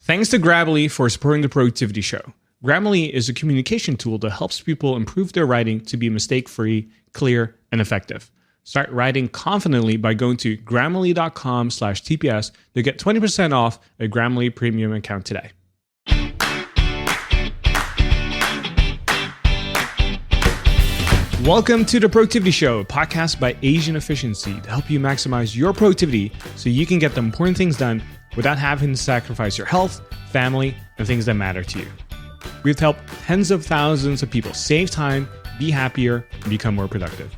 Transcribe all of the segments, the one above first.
Thanks to Grammarly for supporting the Productivity Show. Grammarly is a communication tool that helps people improve their writing to be mistake-free, clear, and effective. Start writing confidently by going to grammarly.com/TPS to get 20% off a Grammarly premium account today. Welcome to the Productivity Show, a podcast by Asian Efficiency to help you maximize your productivity so you can get the important things done without having to sacrifice your health, family, and things that matter to you. We've helped tens of thousands of people save time, be happier, and become more productive.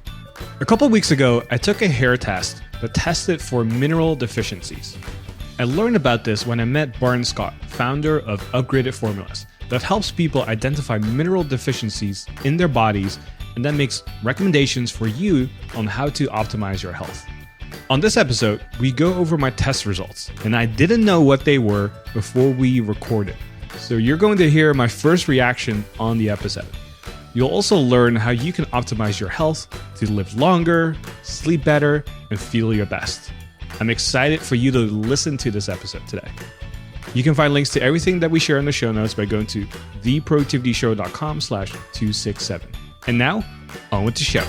A couple weeks ago, I took a hair test that tested for mineral deficiencies. I learned about this when I met Barton Scott, founder of Upgraded Formulas, that helps people identify mineral deficiencies in their bodies and then makes recommendations for you on how to optimize your health. On this episode, we go over my test results, and I didn't know what they were before we recorded. So you're going to hear my first reaction on the episode. You'll also learn how you can optimize your health to live longer, sleep better, and feel your best. I'm excited for you to listen to this episode today. You can find links to everything that we share in the show notes by going to theproductivityshow.com/267. And now, on with the show.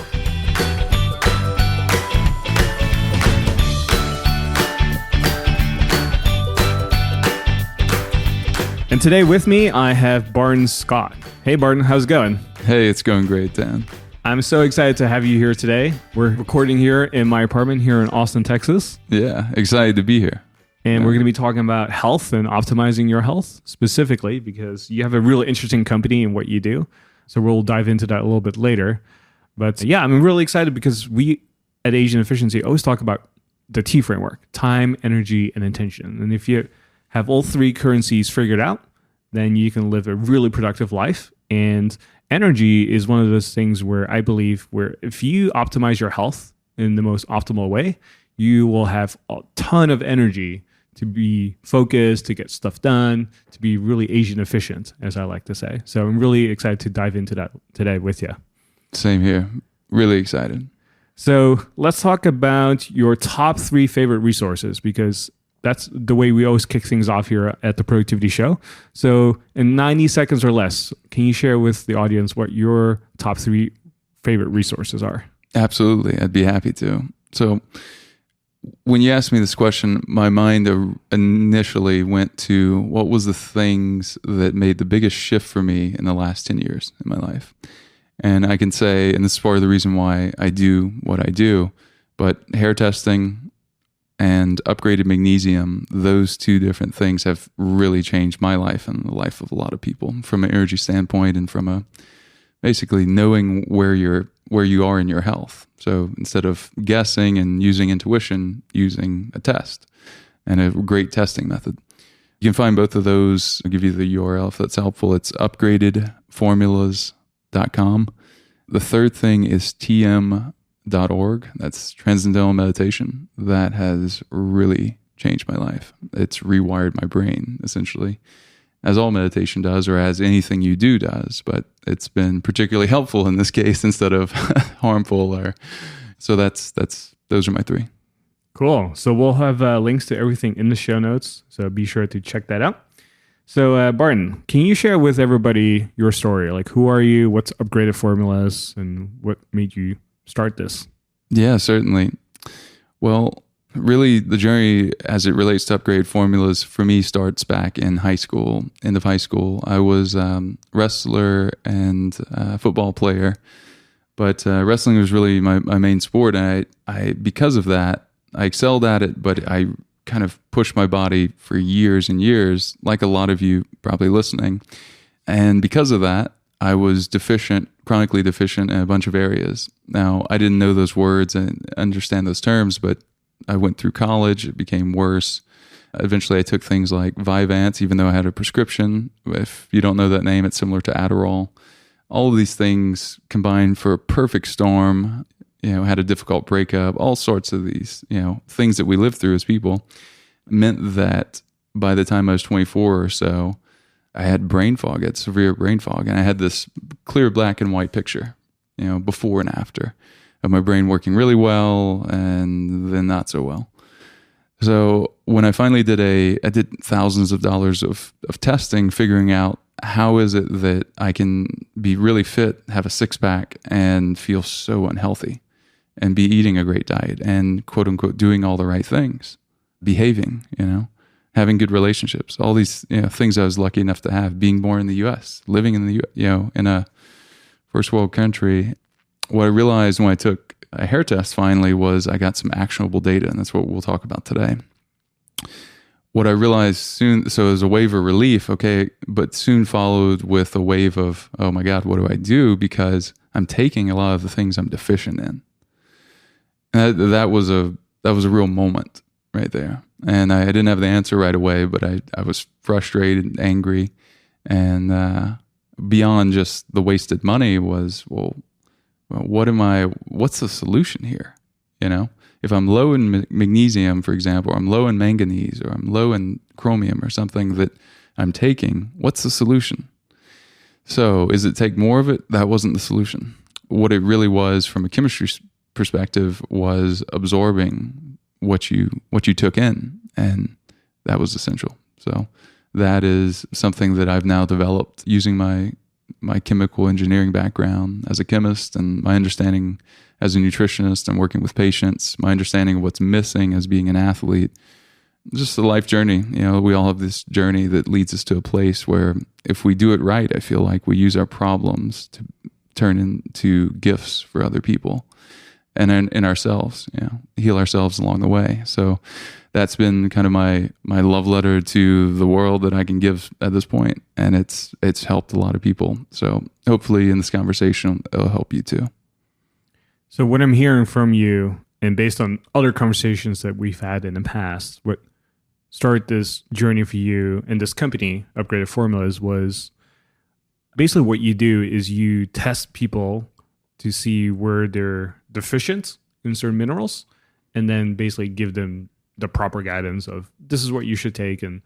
And today with me, I have Barton Scott. Hey, Barton, how's it going? Hey, it's going great, Dan. I'm so excited to have you here today. We're recording here in my apartment here in Austin, Texas. Yeah, excited to be here. And we're going to be talking about health and optimizing your health specifically because you have a really interesting company in what you do. So we'll dive into that a little bit later. But yeah, I'm really excited because we at Asian Efficiency always talk about the T framework: time, energy, and intention. And if you have all three currencies figured out, then you can live a really productive life. And energy is one of those things where I believe where if you optimize your health in the most optimal way, you will have a ton of energy to be focused, to get stuff done, to be really Asian efficient, as I like to say. So I'm really excited to dive into that today with you. Same here. Really excited. So let's talk about your top 3 favorite resources, because that's the way we always kick things off here at the Productivity Show. So in 90 seconds or less, can you share with the audience what your top 3 favorite resources are? Absolutely. I'd be happy to. So when you asked me this question, my mind initially went to what was the things that made the biggest shift for me in the last 10 years in my life. And I can say, and this is part of the reason why I do what I do, but hair testing and upgraded magnesium, those 2 different things have really changed my life and the life of a lot of people from an energy standpoint and from a basically knowing where you are in your health. So instead of guessing and using intuition, using a test and a great testing method. You can find both of those. I'll give you the URL if that's helpful. It's upgradedformulas.com. The third thing is tm.org. That's Transcendental Meditation. That has really changed my life. It's rewired my brain, essentially, as all meditation does, or as anything you do does, but it's been particularly helpful in this case instead of harmful. So those are my 3. Cool. So we'll have links to everything in the show notes, so be sure to check that out. So Barton, can you share with everybody your story? Like, who are you? What's Upgraded Formulas, and what made you start this? Yeah, certainly. Well, really, the journey as it relates to Upgraded Formulas for me starts back in high school, end of high school. I was a wrestler and football player, but wrestling was really my main sport. And I, because of that, I excelled at it, but I kind of pushed my body for years and years, like a lot of you probably listening. And because of that, I was chronically deficient in a bunch of areas. Now, I didn't know those words and understand those terms, but I went through college, it became worse. Eventually I took things like Vyvanse, even though I had a prescription. If you don't know that name, it's similar to Adderall. All of these things combined for a perfect storm, had a difficult breakup, all sorts of these, things that we live through as people, meant that by the time I was 24 or so, I had brain fog, I had severe brain fog. And I had this clear black and white picture, before and after, of my brain working really well and then not so well. So when I finally I did thousands of dollars of testing, figuring out how is it that I can be really fit, have a six pack, and feel so unhealthy, and be eating a great diet and quote unquote doing all the right things, behaving, having good relationships, all these things I was lucky enough to have, being born in the U.S., living in the in a first world country. What I realized when I took a hair test finally was I got some actionable data, and that's what we'll talk about today. What I realized soon, so it was a wave of relief, okay, but soon followed with a wave of, oh my God, what do I do? Because I'm taking a lot of the things I'm deficient in. And that was a real moment right there. And I didn't have the answer right away, but I was frustrated and angry. And beyond just the wasted money was, well, what's the solution here? If I'm low in magnesium, for example, or I'm low in manganese, or I'm low in chromium or something that I'm taking, what's the solution? So is it take more of it? That wasn't the solution. What it really was from a chemistry perspective was absorbing what you took in, and that was essential. So that is something that I've now developed using my chemical engineering background as a chemist, and my understanding as a nutritionist and working with patients, my understanding of what's missing as being an athlete. Just a life journey. We all have this journey that leads us to a place where if we do it right, I feel like we use our problems to turn into gifts for other people and in ourselves, heal ourselves along the way. So that's been kind of my love letter to the world that I can give at this point, and it's helped a lot of people. So hopefully in this conversation, it'll help you too. So what I'm hearing from you, and based on other conversations that we've had in the past, what started this journey for you and this company, Upgraded Formulas, was basically what you do is you test people to see where they're deficient in certain minerals, and then basically give them the proper guidance of this is what you should take, and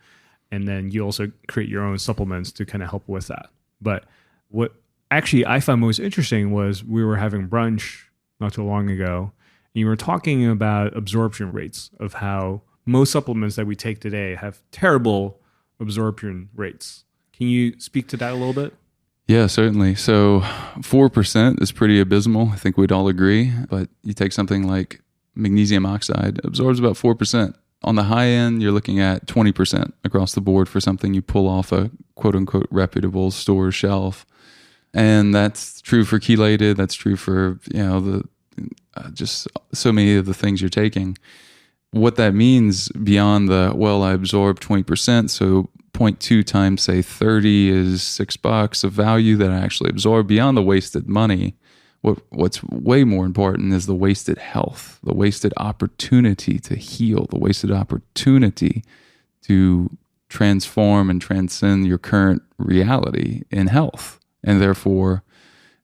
then you also create your own supplements to kind of help with that. But what actually I found most interesting was we were having brunch not too long ago, and you were talking about absorption rates of how most supplements that we take today have terrible absorption rates. Can you speak to that a little bit? Yeah, certainly. So 4% is pretty abysmal. I think we'd all agree. But you take something like magnesium oxide, absorbs about 4%. On the high end, you're looking at 20% across the board for something you pull off a quote unquote reputable store shelf. And that's true for chelated. That's true for, just so many of the things you're taking. What that means beyond I absorb 20%, so 0.2 times, say, 30 is $6 of value that I actually absorb. Beyond the wasted money, what's way more important is the wasted health, the wasted opportunity to heal, the wasted opportunity to transform and transcend your current reality in health, and therefore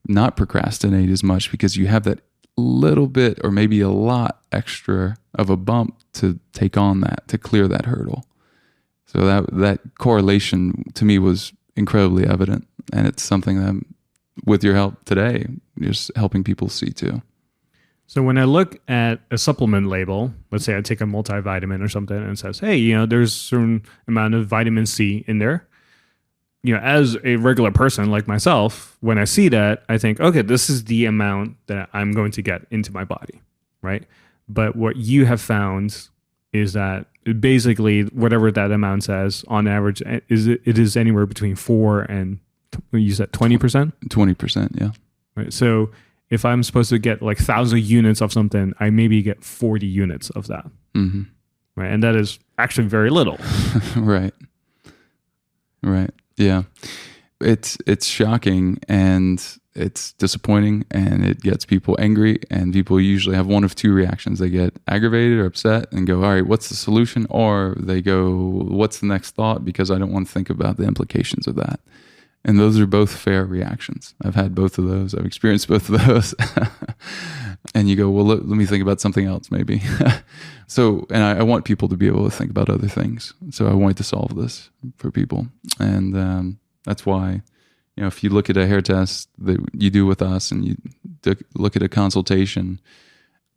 not procrastinate as much because you have that little bit or maybe a lot extra of a bump to take on that, to clear that hurdle. So that correlation to me was incredibly evident, and it's something that I'm, with your help today, just helping people see too. So when I look at a supplement label, let's say I take a multivitamin or something and it says, hey, there's a certain amount of vitamin C in there. As a regular person like myself, when I see that, I think, okay, this is the amount that I'm going to get into my body, right? But what you have found is that basically whatever that amount says, on average, it is anywhere between 4 and, you said 20%? 20%, yeah. Right. So if I'm supposed to get like 1,000 units of something, I maybe get 40 units of that. Mm-hmm. Right. And that is actually very little. Right. Yeah. It's shocking, and it's disappointing, and it gets people angry, and people usually have one of two reactions. They get aggravated or upset and go, all right, what's the solution? Or they go, what's the next thought? Because I don't want to think about the implications of that. And those are both fair reactions. I've had both of those. I've experienced both of those. And you go, well, let me think about something else maybe. So, and I want people to be able to think about other things. So I wanted to solve this for people. And that's why, if you look at a hair test that you do with us and you look at a consultation,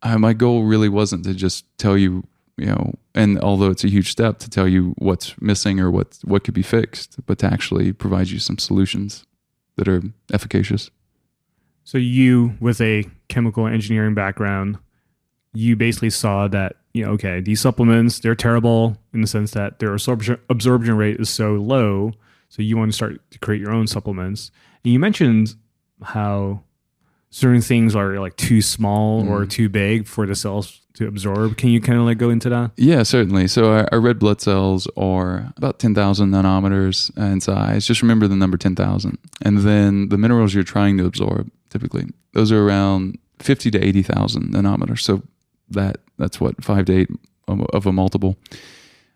my goal really wasn't to just tell you and although it's a huge step to tell you what's missing or what could be fixed, but to actually provide you some solutions that are efficacious. So you, with a chemical engineering background, you basically saw that, okay, these supplements, they're terrible in the sense that their absorption rate is so low. So you want to start to create your own supplements. And you mentioned how certain things are like too small or too big for the cells to absorb. Can you kind of go into that? Yeah, certainly. So our red blood cells are about 10,000 nanometers in size. Just remember the number 10,000. And then the minerals you're trying to absorb, typically, those are around 50 to 80,000 nanometers. So that's what, 5 to 8 of a multiple.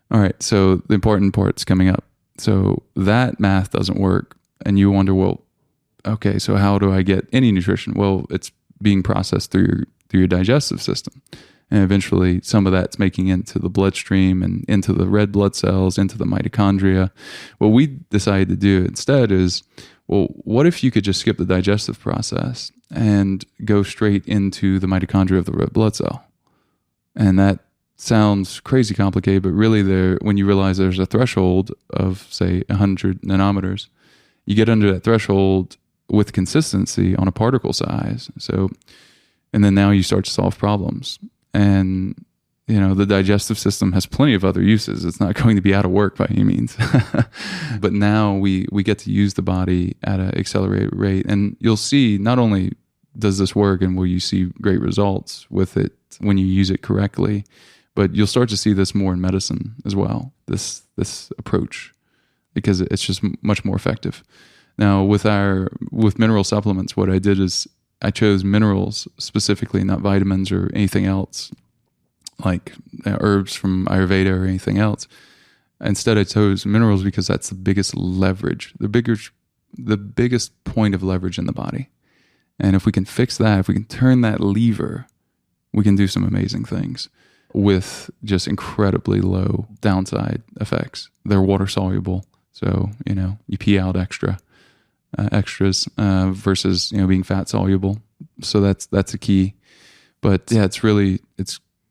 All right, so the important part's coming up. So that math doesn't work. And you wonder, well, okay, so how do I get any nutrition? Well, it's being processed through your digestive system. And eventually some of that's making into the bloodstream and into the red blood cells, into the mitochondria. What we decided to do instead is, well, what if you could just skip the digestive process and go straight into the mitochondria of the red blood cell? And that sounds crazy complicated, but really when you realize there's a threshold of, say, 100 nanometers, you get under that threshold with consistency on a particle size. So, and then now you start to solve problems. And, the digestive system has plenty of other uses. It's not going to be out of work by any means. But now we get to use the body at an accelerated rate. And you'll see, not only does this work and will you see great results with it when you use it correctly, but you'll start to see this more in medicine as well, this approach, because it's just much more effective. Now, with mineral supplements, what I did is I chose minerals specifically, not vitamins or anything else, like herbs from Ayurveda or anything else. Instead, I chose minerals because that's the biggest leverage, the biggest point of leverage in the body. And if we can fix that, if we can turn that lever, we can do some amazing things with just incredibly low downside effects. They're water soluble, so you pee out extras versus being fat soluble. So that's a key. But yeah,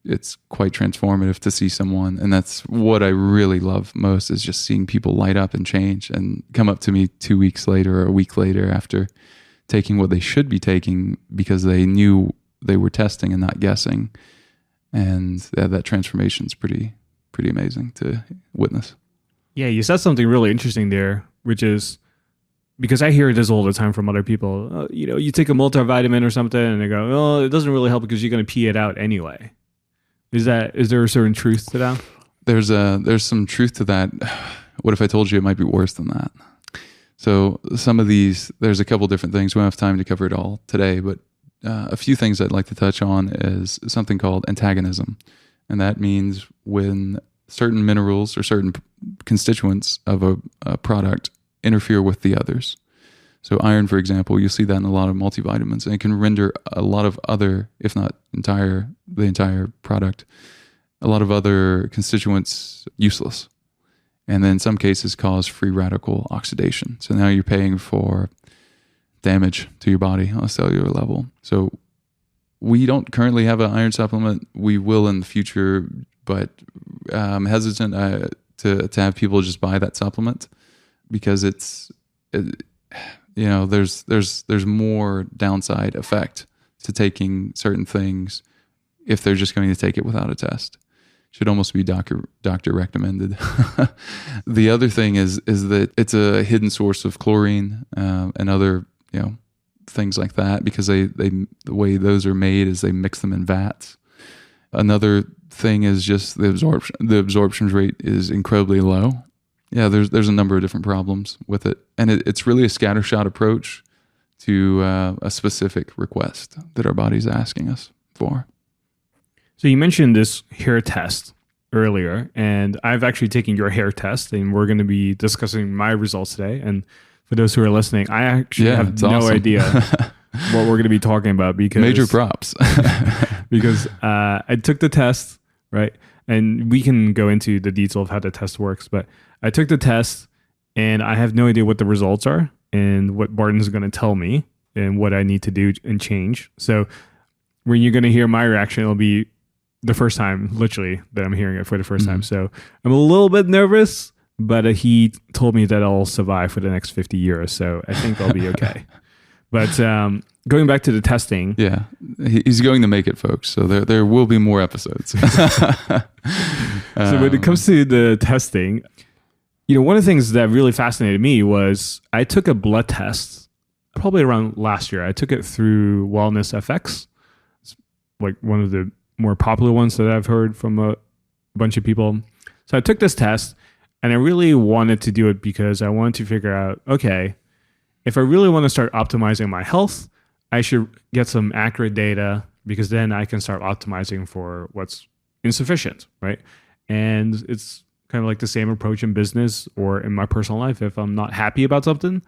it's quite transformative to see someone, and that's what I really love most, is just seeing people light up and change and come up to me 2 weeks later or a week later after taking what they should be taking because they knew they were testing and not guessing. And that transformation is pretty amazing to witness. Yeah, you said something really interesting there, which is, because I hear this all the time from other people. You take a multivitamin or something, and they go, "Oh, it doesn't really help because you're going to pee it out anyway." Is there a certain truth to that? There's some truth to that. What if I told you it might be worse than that? So some of these, there's a couple different things. We don't have time to cover it all today, but a few things I'd like to touch on is something called antagonism, and that means when certain minerals or certain constituents of a product interfere with the others. So iron, for example, you'll see that in a lot of multivitamins, and it can render a lot of other, if not the entire product, a lot of other constituents useless. And then in some cases cause free radical oxidation. So now you're paying for damage to your body on a cellular level. So we don't currently have an iron supplement. We will in the future, but I'm hesitant to have people just buy that supplement because there's more downside effect to taking certain things if they're just going to take it without a test. Should almost be doctor recommended. The other thing is that it's a hidden source of chlorine and other things like that, because they the way those are made is they mix them in vats. Another thing is just the absorption rate is incredibly low. Yeah, there's a number of different problems with it, and it's really a scattershot approach to a specific request that our body's asking us for. So you mentioned this hair test earlier, and I've actually taken your hair test, and we're going to be discussing my results today. And for those who are listening, I actually have no idea what we're going to be talking about, because major props. because I took the test, right? And we can go into the detail of how the test works, but I took the test and I have no idea what the results are and what Barton's going to tell me and what I need to do and change. So when you're going to hear my reaction, it'll be the first time, literally, that I'm hearing it for the first time. So I'm a little bit nervous, but he told me that I'll survive for the next 50 years. So I think I'll be okay. But going back to the testing. Yeah, he's going to make it, folks. So there will be more episodes. So when it comes to the testing, one of the things that really fascinated me was I took a blood test probably around last year. I took it through Wellness FX. It's like one of the more popular ones that I've heard from a bunch of people. So I took this test and I really wanted to do it because I wanted to figure out, okay, if I really want to start optimizing my health, I should get some accurate data because then I can start optimizing for what's insufficient, right? And it's kind of like the same approach in business or in my personal life. If I'm not happy about something,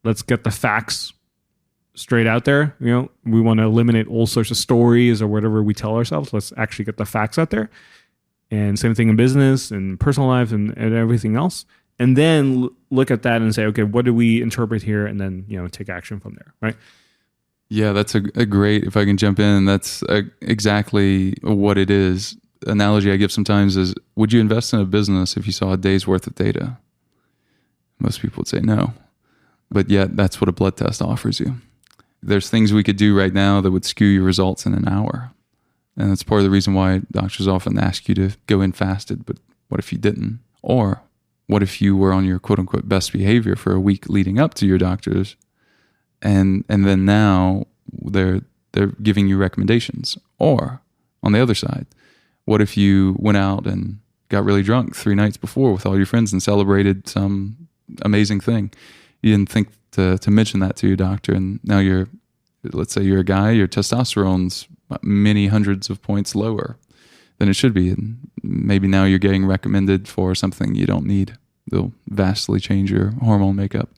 let's get the facts straight out there. We want to eliminate all sorts of stories or whatever we tell ourselves. Let's actually get the facts out there. And same thing in business and personal life and everything else. And then look at that and say, okay, what do we interpret here? And then, take action from there, right? Yeah, that's a great, if I can jump in, that's exactly what it is. Analogy I give sometimes is, would you invest in a business if you saw a day's worth of data? Most people would say no. But yet that's what a blood test offers you. There's things we could do right now that would skew your results in an hour. And that's part of the reason why doctors often ask you to go in fasted, but what if you didn't? Or what if you were on your quote unquote best behavior for a week leading up to your doctors and then now they're giving you recommendations? Or on the other side, what if you went out and got really drunk 3 nights before with all your friends and celebrated some amazing thing? You didn't think to mention that to your doctor, and now let's say you're a guy, your testosterone's many hundreds of points lower than it should be, and maybe now you're getting recommended for something you don't need. They'll vastly change your hormone makeup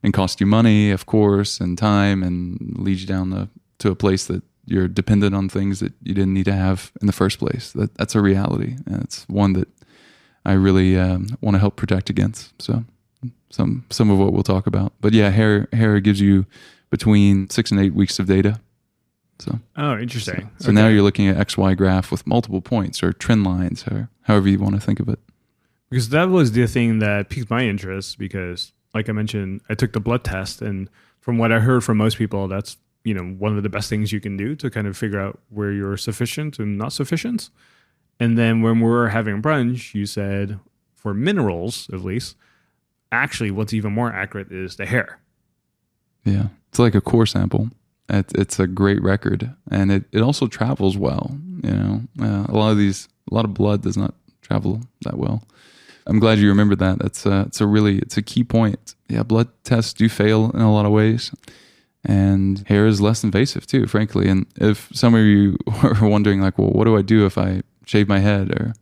and cost you money, of course, and time, and lead you down to a place that you're dependent on things that you didn't need to have in the first place. That's a reality, and it's one that I really want to help protect against. So some of what we'll talk about. But yeah, hair gives you between 6 and 8 weeks of data. So interesting. So now you're looking at XY graph with multiple points or trend lines or however you want to think of it. Because that was the thing that piqued my interest because, like I mentioned, I took the blood test, and from what I heard from most people, that's one of the best things you can do to kind of figure out where you're sufficient and not sufficient. And then when we were having brunch, you said for minerals, at least, actually what's even more accurate is the hair. Yeah, it's like a core sample. It's a great record, and it also travels well. A lot of blood does not travel that well. I'm glad you remembered that. It's a key point. Yeah, blood tests do fail in a lot of ways, and hair is less invasive too, frankly. And if some of you are wondering, like, well, what do I do if I shave my head or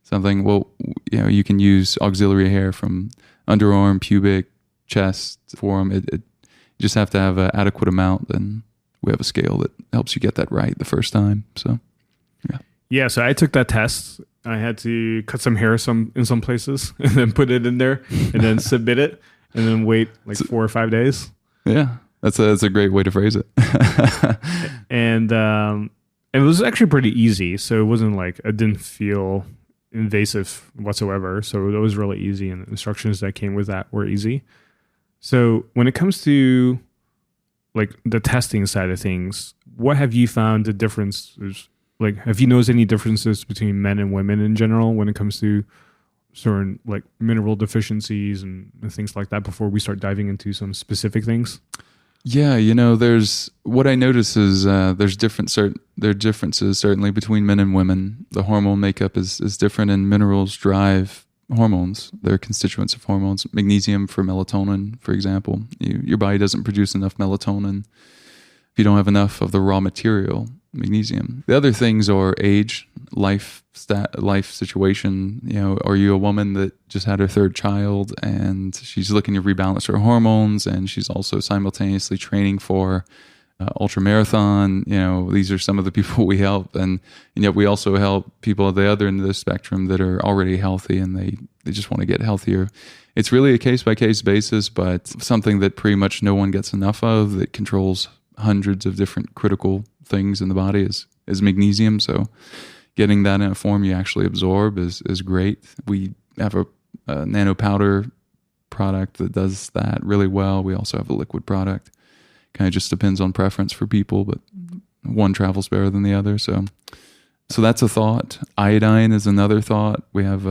something? Well, you can use auxiliary hair from underarm, pubic, chest, forearm. You just have to have an adequate amount, and we have a scale that helps you get that right the first time. So, yeah. Yeah, so I took that test. I had to cut some hair in some places and then put it in there and then submit it and then wait like 4 or 5 days. Yeah, that's a great way to phrase it. And it was actually pretty easy. So it wasn't like I didn't feel invasive whatsoever. So it was really easy, and the instructions that came with that were easy. So when it comes to like the testing side of things, what have you found the differences? Like, have you noticed any differences between men and women in general when it comes to certain like mineral deficiencies and things like that before we start diving into some specific things? Yeah, there's what I notice is there are differences certainly between men and women. The hormone makeup is different, and minerals drive hormones. They're constituents of hormones. Magnesium for melatonin, for example. Your body doesn't produce enough melatonin if you don't have enough of the raw material, magnesium. The other things are age, life situation. Are you a woman that just had her 3rd child and she's looking to rebalance her hormones, and she's also simultaneously training for ultra marathon? These are some of the people we help, and yet we also help people at the other end of the spectrum that are already healthy and they just want to get healthier. It's really a case by case basis, but something that pretty much no one gets enough of, that controls hundreds of different critical things in the body, is magnesium. So getting that in a form you actually absorb is great. We have a nano powder product that does that really well. We also have a liquid product. Kind of just depends on preference for people, but one travels better than the other. So that's a thought. Iodine is another thought. We have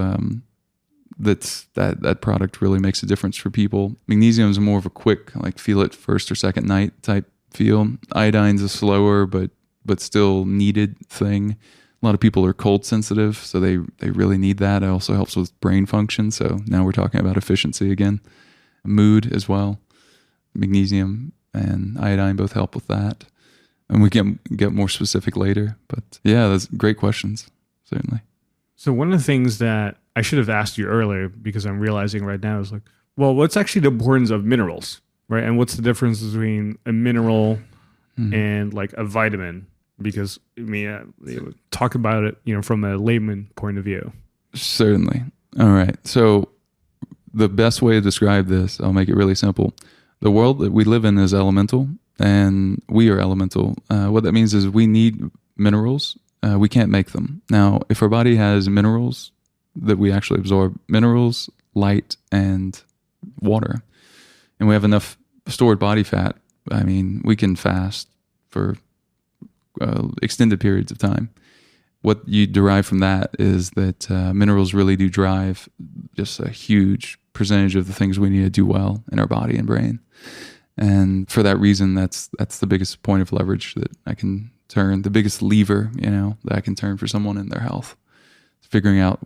that product really makes a difference for people. Magnesium is more of a quick, like feel it first or second night type feel. Iodine's a slower but still needed thing. A lot of people are cold sensitive, so they really need that. It also helps with brain function. So now we're talking about efficiency again. Mood as well. Magnesium and iodine both help with that. And we can get more specific later. But yeah, that's great questions, certainly. So one of the things that I should have asked you earlier, because I'm realizing right now, is like, well, what's actually the importance of minerals, right? And what's the difference between a mineral and like a vitamin? Because I mean, talk about it, from a layman point of view. Certainly. All right. So the best way to describe this, I'll make it really simple. The world that we live in is elemental, and we are elemental. What that means is we need minerals. We can't make them. Now, if our body has minerals that we actually absorb, minerals, light, and water, and we have enough stored body fat, I mean, we can fast for extended periods of time. What you derive from that is that minerals really do drive just a huge percentage of the things we need to do well in our body and brain. And for that reason, that's the biggest point of leverage that I can turn, the biggest lever, that I can turn for someone in their health. It's figuring out,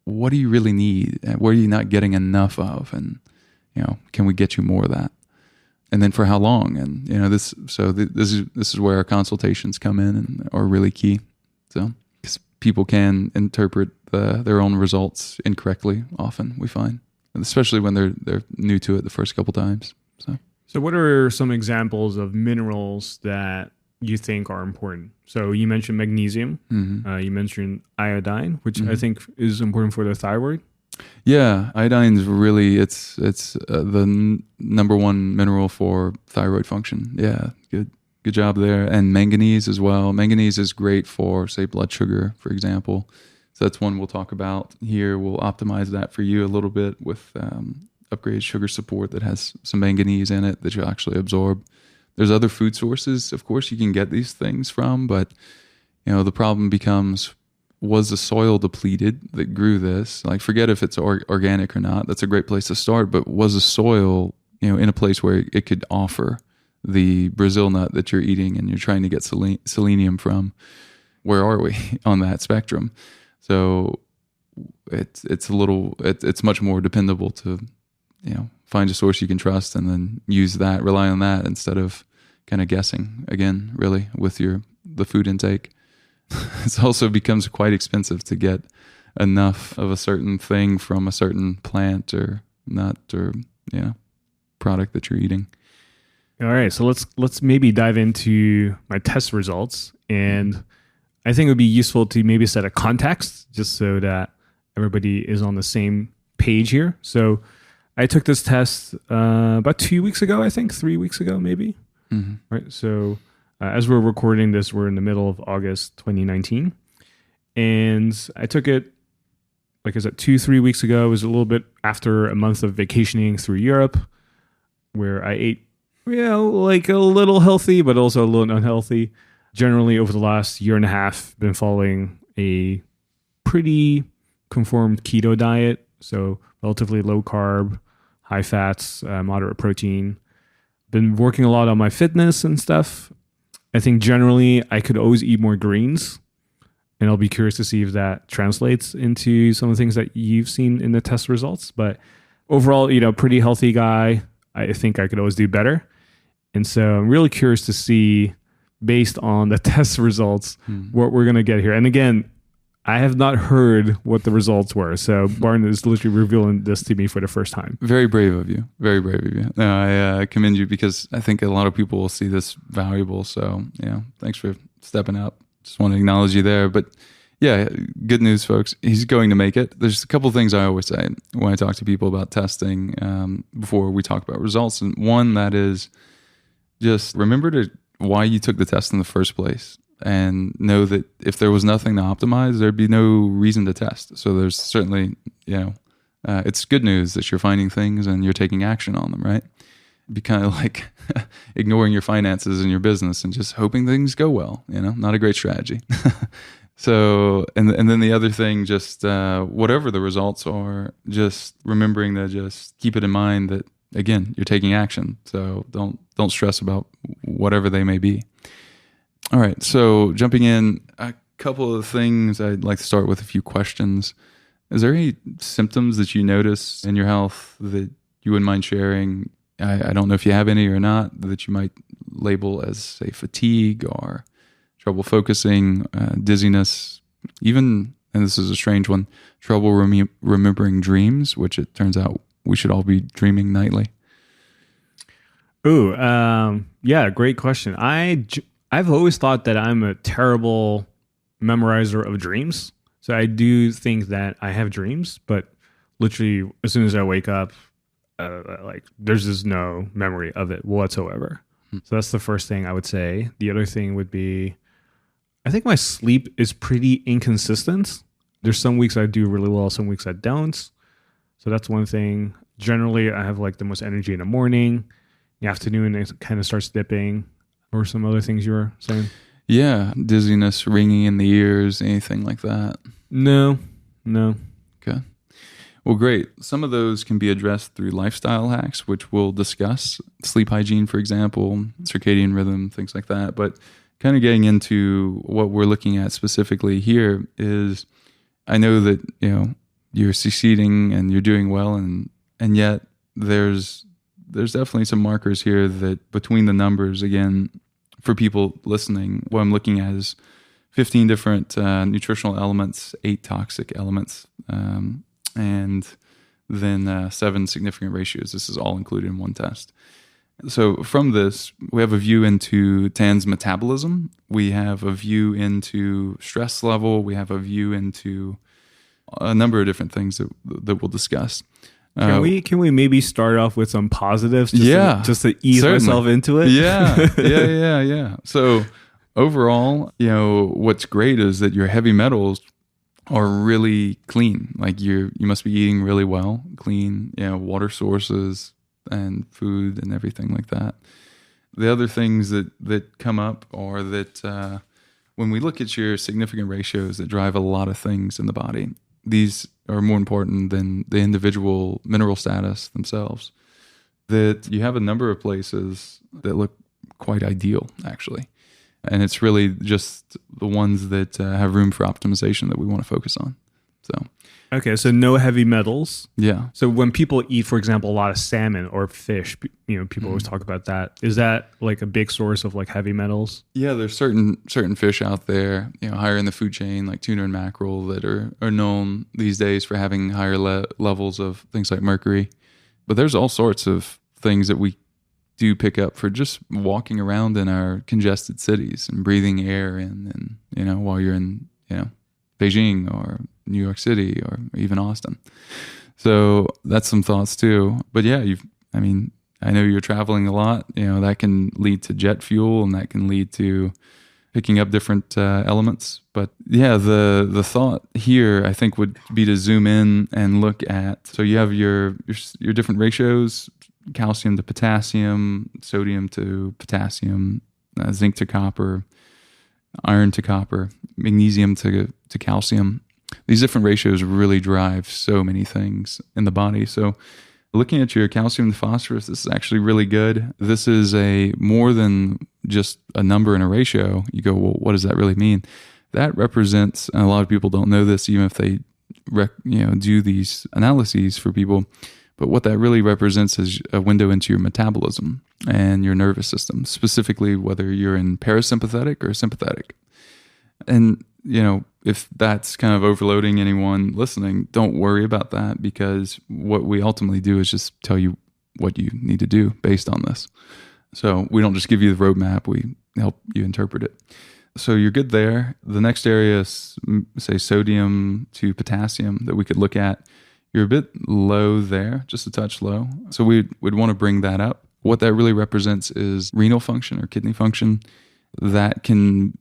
what do you really need? What are you not getting enough of? And, can we get you more of that? And then for how long? And, this is where our consultations come in and are really key. So, because people can interpret their own results incorrectly often, we find, especially when they're new to it the first couple times. So what are some examples of minerals that you think are important? So you mentioned magnesium. Mm-hmm. You mentioned iodine, which I think is important for the thyroid. Yeah, iodine's really, it's the number one mineral for thyroid function. Yeah, good job there. And manganese as well. Manganese is great for, say, blood sugar, for example. So that's one we'll talk about here. We'll optimize that for you a little bit with upgraded sugar support that has some manganese in it that you'll actually absorb. There's other food sources, of course, you can get these things from, but the problem becomes, was the soil depleted that grew this? Like, forget if it's organic or not. That's a great place to start, but was the soil, in a place where it could offer the Brazil nut that you're eating and you're trying to get selenium from? Where are we on that spectrum? So it's much more dependable to find a source you can trust and then use that, rely on that instead of kind of guessing again, really, with the food intake. It also becomes quite expensive to get enough of a certain thing from a certain plant or nut or product that you're eating. All right, so let's maybe dive into my test results, and I think it would be useful to maybe set a context just so that everybody is on the same page here. So I took this test about 2 weeks ago, I think, 3 weeks ago, maybe. Mm-hmm. Right. So as we're recording this, we're in the middle of August 2019. And I took it, like I said, 2-3 weeks ago. It was a little bit after a month of vacationing through Europe, where I ate, like a little healthy, but also a little unhealthy. Generally, over the last year and a half, been following a pretty conformed keto diet. So relatively low carb, high fats, moderate protein. Been working a lot on my fitness and stuff. I think generally I could always eat more greens, and I'll be curious to see if that translates into some of the things that you've seen in the test results. But overall, pretty healthy guy. I think I could always do better. And so I'm really curious to see, based on the test results, what we're going to get here. And again, I have not heard what the results were. So Barton is literally revealing this to me for the first time. Very brave of you. Very brave of you. No, I commend you, because I think a lot of people will see this valuable. So, thanks for stepping up. Just want to acknowledge you there. But yeah, good news, folks. He's going to make it. There's a couple of things I always say when I talk to people about testing before we talk about results. And one, that is just remember why you took the test in the first place. and know that if there was nothing to optimize, there'd be no reason to test. So there's certainly, it's good news that you're finding things and you're taking action on them, right? It'd be kind of like ignoring your finances and your business and just hoping things go well, not a great strategy. So, and then the other thing, just whatever the results are, just remembering to just keep it in mind that, again, you're taking action. So don't stress about whatever they may be. All right. So jumping in, a couple of things, I'd like to start with a few questions. Is there any symptoms that you notice in your health that you wouldn't mind sharing? I don't know if you have any or not, that you might label as, say, fatigue or trouble focusing, dizziness, even, and this is a strange one, trouble remembering dreams, which it turns out we should all be dreaming nightly. Ooh, yeah, great question. I've always thought that I'm a terrible memorizer of dreams. So I do think that I have dreams, but literally as soon as I wake up, there's just no memory of it whatsoever. So that's the first thing I would say. The other thing would be, I think my sleep is pretty inconsistent. There's some weeks I do really well, some weeks I don't. So that's one thing. Generally, I have the most energy in the morning. The afternoon, it kind of starts dipping. Or some other things you were saying? Yeah, dizziness, ringing in the ears, anything like that? No. Okay. Well, great. Some of those can be addressed through lifestyle hacks, which we'll discuss. Sleep hygiene, for example, circadian rhythm, things like that. But kind of getting into what we're looking at specifically here is, I know that you're succeeding and you're doing well, and yet there's definitely some markers here that between the numbers, again, for people listening, what I'm looking at is 15 different nutritional elements, 8 toxic elements, and then 7 significant ratios. This is all included in one test. So from this, we have a view into Tan's metabolism. We have a view into stress level. We have a view into a number of different things that we'll discuss. Can we maybe start off with some positives? Just to ease certainly. myself into it. Yeah. So overall, what's great is that your heavy metals are really clean. You must be eating really well, clean, water sources and food and everything like that. The other things that come up are that when we look at your significant ratios that drive a lot of things in the body, these are more important than the individual mineral status themselves. That you have a number of places that look quite ideal, actually. And it's really just the ones that have room for optimization that we want to focus on. So, okay, so no heavy metals. Yeah. So when people eat, for example, a lot of salmon or fish, people always talk about that. Is that a big source of heavy metals? Yeah, there's certain fish out there, higher in the food chain, like tuna and mackerel, that are known these days for having higher levels of things like mercury. But there's all sorts of things that we do pick up for just walking around in our congested cities and breathing air in, and while you're in Beijing or New York City or even Austin. So that's some thoughts too. But yeah, I know you're traveling a lot. That can lead to jet fuel, and that can lead to picking up different elements. But yeah, the thought here, I think, would be to zoom in and look at. So you have your different ratios: calcium to potassium, sodium to potassium, zinc to copper, iron to copper, magnesium to calcium. These different ratios really drive so many things in the body. So looking at your calcium to phosphorus, this is actually really good. This is a more than just a number and a ratio. You go, well, what does that really mean? That represents, and a lot of people don't know this, even if they do these analyses for people, but what that really represents is a window into your metabolism and your nervous system, specifically whether you're in parasympathetic or sympathetic. And, if that's kind of overloading anyone listening, don't worry about that, because what we ultimately do is just tell you what you need to do based on this. So we don't just give you the roadmap, we help you interpret it. So you're good there. The next area is, say, sodium to potassium that we could look at. You're a bit low there, just a touch low. So we'd want to bring that up. What that really represents is renal function or kidney function. That can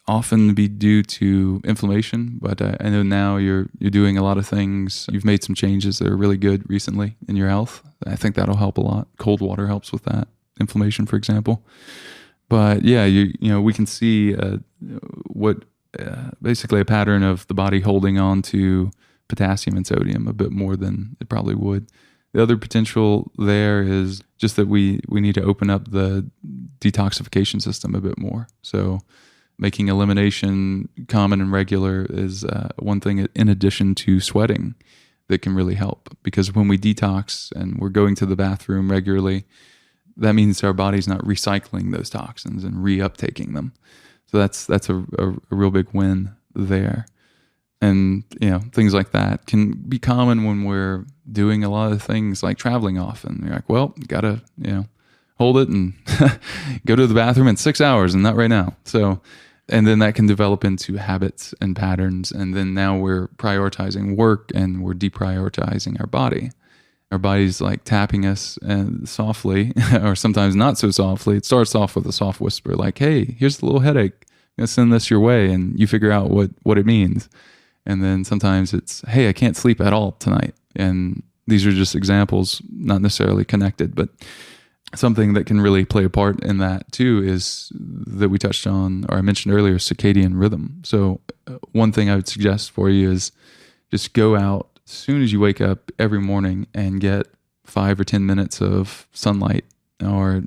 often be due to inflammation, but I know now you're doing a lot of things. You've made some changes that are really good recently in your health. I think that'll help a lot. Cold water helps with that, inflammation, for example. But yeah, we can see basically a pattern of the body holding on to potassium and sodium a bit more than it probably would. The other potential there is just that we need to open up the detoxification system a bit more. So making elimination common and regular is one thing in addition to sweating that can really help. Because when we detox and we're going to the bathroom regularly, that means our body's not recycling those toxins and reuptaking them. So that's a real big win there. And, things like that can be common when we're doing a lot of things like traveling often. You're like, well, got to, hold it and go to the bathroom in 6 hours and not right now. So, and then that can develop into habits and patterns. And then now we're prioritizing work and we're deprioritizing our body. Our body's like tapping us softly, or sometimes not so softly. It starts off with a soft whisper like, hey, here's a little headache. I'm going to send this your way. And you figure out what it means. And then sometimes it's, hey, I can't sleep at all tonight. And these are just examples, not necessarily connected, but something that can really play a part in that too is that we touched on, or I mentioned earlier, circadian rhythm. So one thing I would suggest for you is just go out as soon as you wake up every morning and get 5 or 10 minutes of sunlight or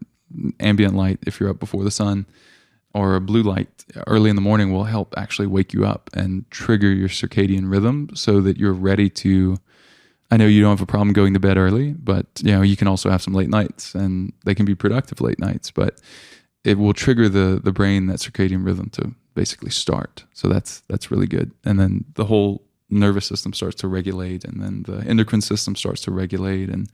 ambient light if you're up before the sun, or a blue light early in the morning will help actually wake you up and trigger your circadian rhythm so that you're ready to, I know you don't have a problem going to bed early, but you can also have some late nights and they can be productive late nights, but it will trigger the brain, that circadian rhythm to basically start. So that's really good. And then the whole nervous system starts to regulate, and then the endocrine system starts to regulate. And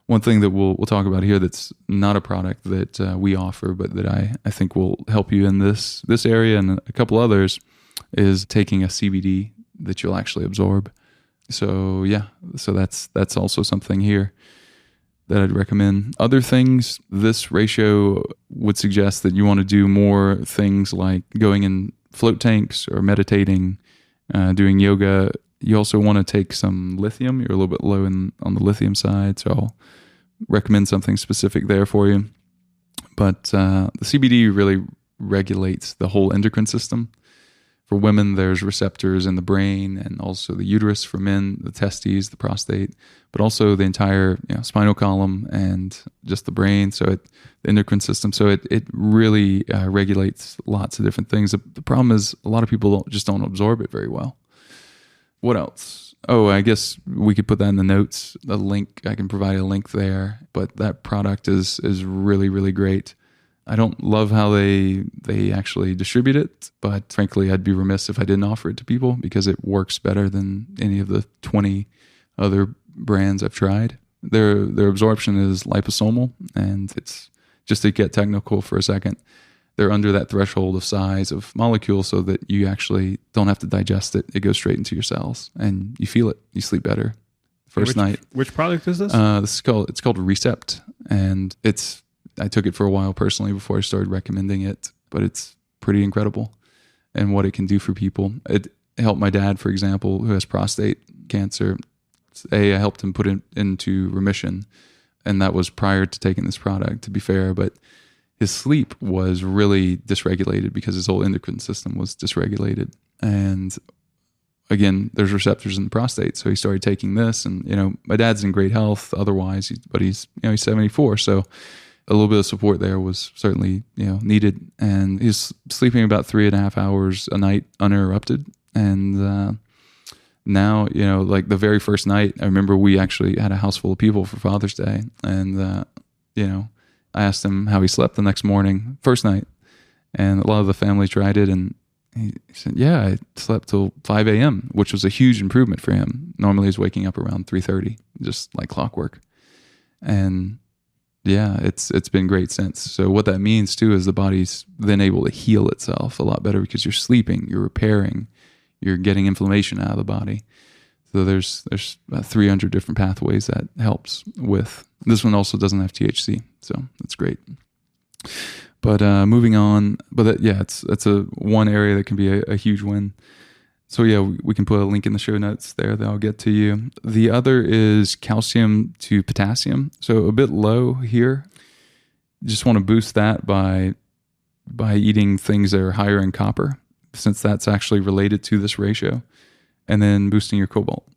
one thing that we'll talk about here that's not a product that we offer, but that I think will help you in this area and a couple others, is taking a CBD that you'll actually absorb. So that's also something here that I'd recommend. Other things, this ratio would suggest that you want to do more things like going in float tanks or meditating, doing yoga. You also want to take some lithium. You're a little bit low on the lithium side, so I'll recommend something specific there for you. But the CBD really regulates the whole endocrine system. For women, there's receptors in the brain and also the uterus. For men, the testes, the prostate, but also the entire spinal column and just the brain. So the endocrine system. So it really regulates lots of different things. The problem is a lot of people just don't absorb it very well. What else? Oh, I guess we could put that in the notes. The link, I can provide a link there. But that product is really, really great. I don't love how they actually distribute it, but frankly, I'd be remiss if I didn't offer it to people because it works better than any of the 20 other brands I've tried. Their absorption is liposomal, and it's just to get technical for a second. They're under that threshold of size of molecule so that you actually don't have to digest it. It goes straight into your cells, and you feel it. You sleep better. First night. Which product is this? It's called Recept, and I took it for a while personally before I started recommending it, but it's pretty incredible and what it can do for people. It helped my dad, for example, who has prostate cancer. I helped him put it into remission, and that was prior to taking this product, to be fair, but his sleep was really dysregulated because his whole endocrine system was dysregulated. And again, there's receptors in the prostate. So he started taking this, and, my dad's in great health otherwise, but he's 74. So a little bit of support there was certainly, needed. And he's sleeping about 3.5 hours a night uninterrupted. And now, like the very first night, I remember we actually had a house full of people for Father's Day. And, I asked him how he slept the next morning, first night. And a lot of the family tried it. And he said, yeah, I slept till 5 a.m., which was a huge improvement for him. Normally he's waking up around 3:30, just like clockwork. And yeah, it's been great since. So what that means too is the body's then able to heal itself a lot better because you're sleeping, you're repairing, you're getting inflammation out of the body. So there's about 300 different pathways that helps with. This one also doesn't have THC, so that's great. But moving on, it's a one area that can be a huge win. So yeah, we can put a link in the show notes there that I'll get to you. The other is calcium to potassium. So a bit low here. You just want to boost that by eating things that are higher in copper, since that's actually related to this ratio, and then boosting your cobalt.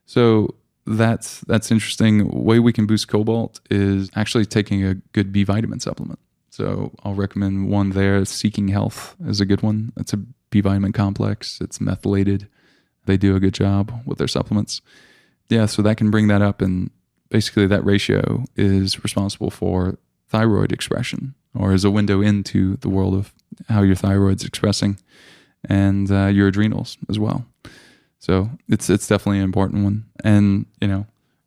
So that's interesting. The way we can boost cobalt is actually taking a good B vitamin supplement. So I'll recommend one there. Seeking Health is a good one. It's a B vitamin complex. It's methylated. They do a good job with their supplements. Yeah, so that can bring that up, and basically that ratio is responsible for thyroid expression, or is a window into the world of how your thyroid's expressing, and your adrenals as well. So it's definitely an important one, and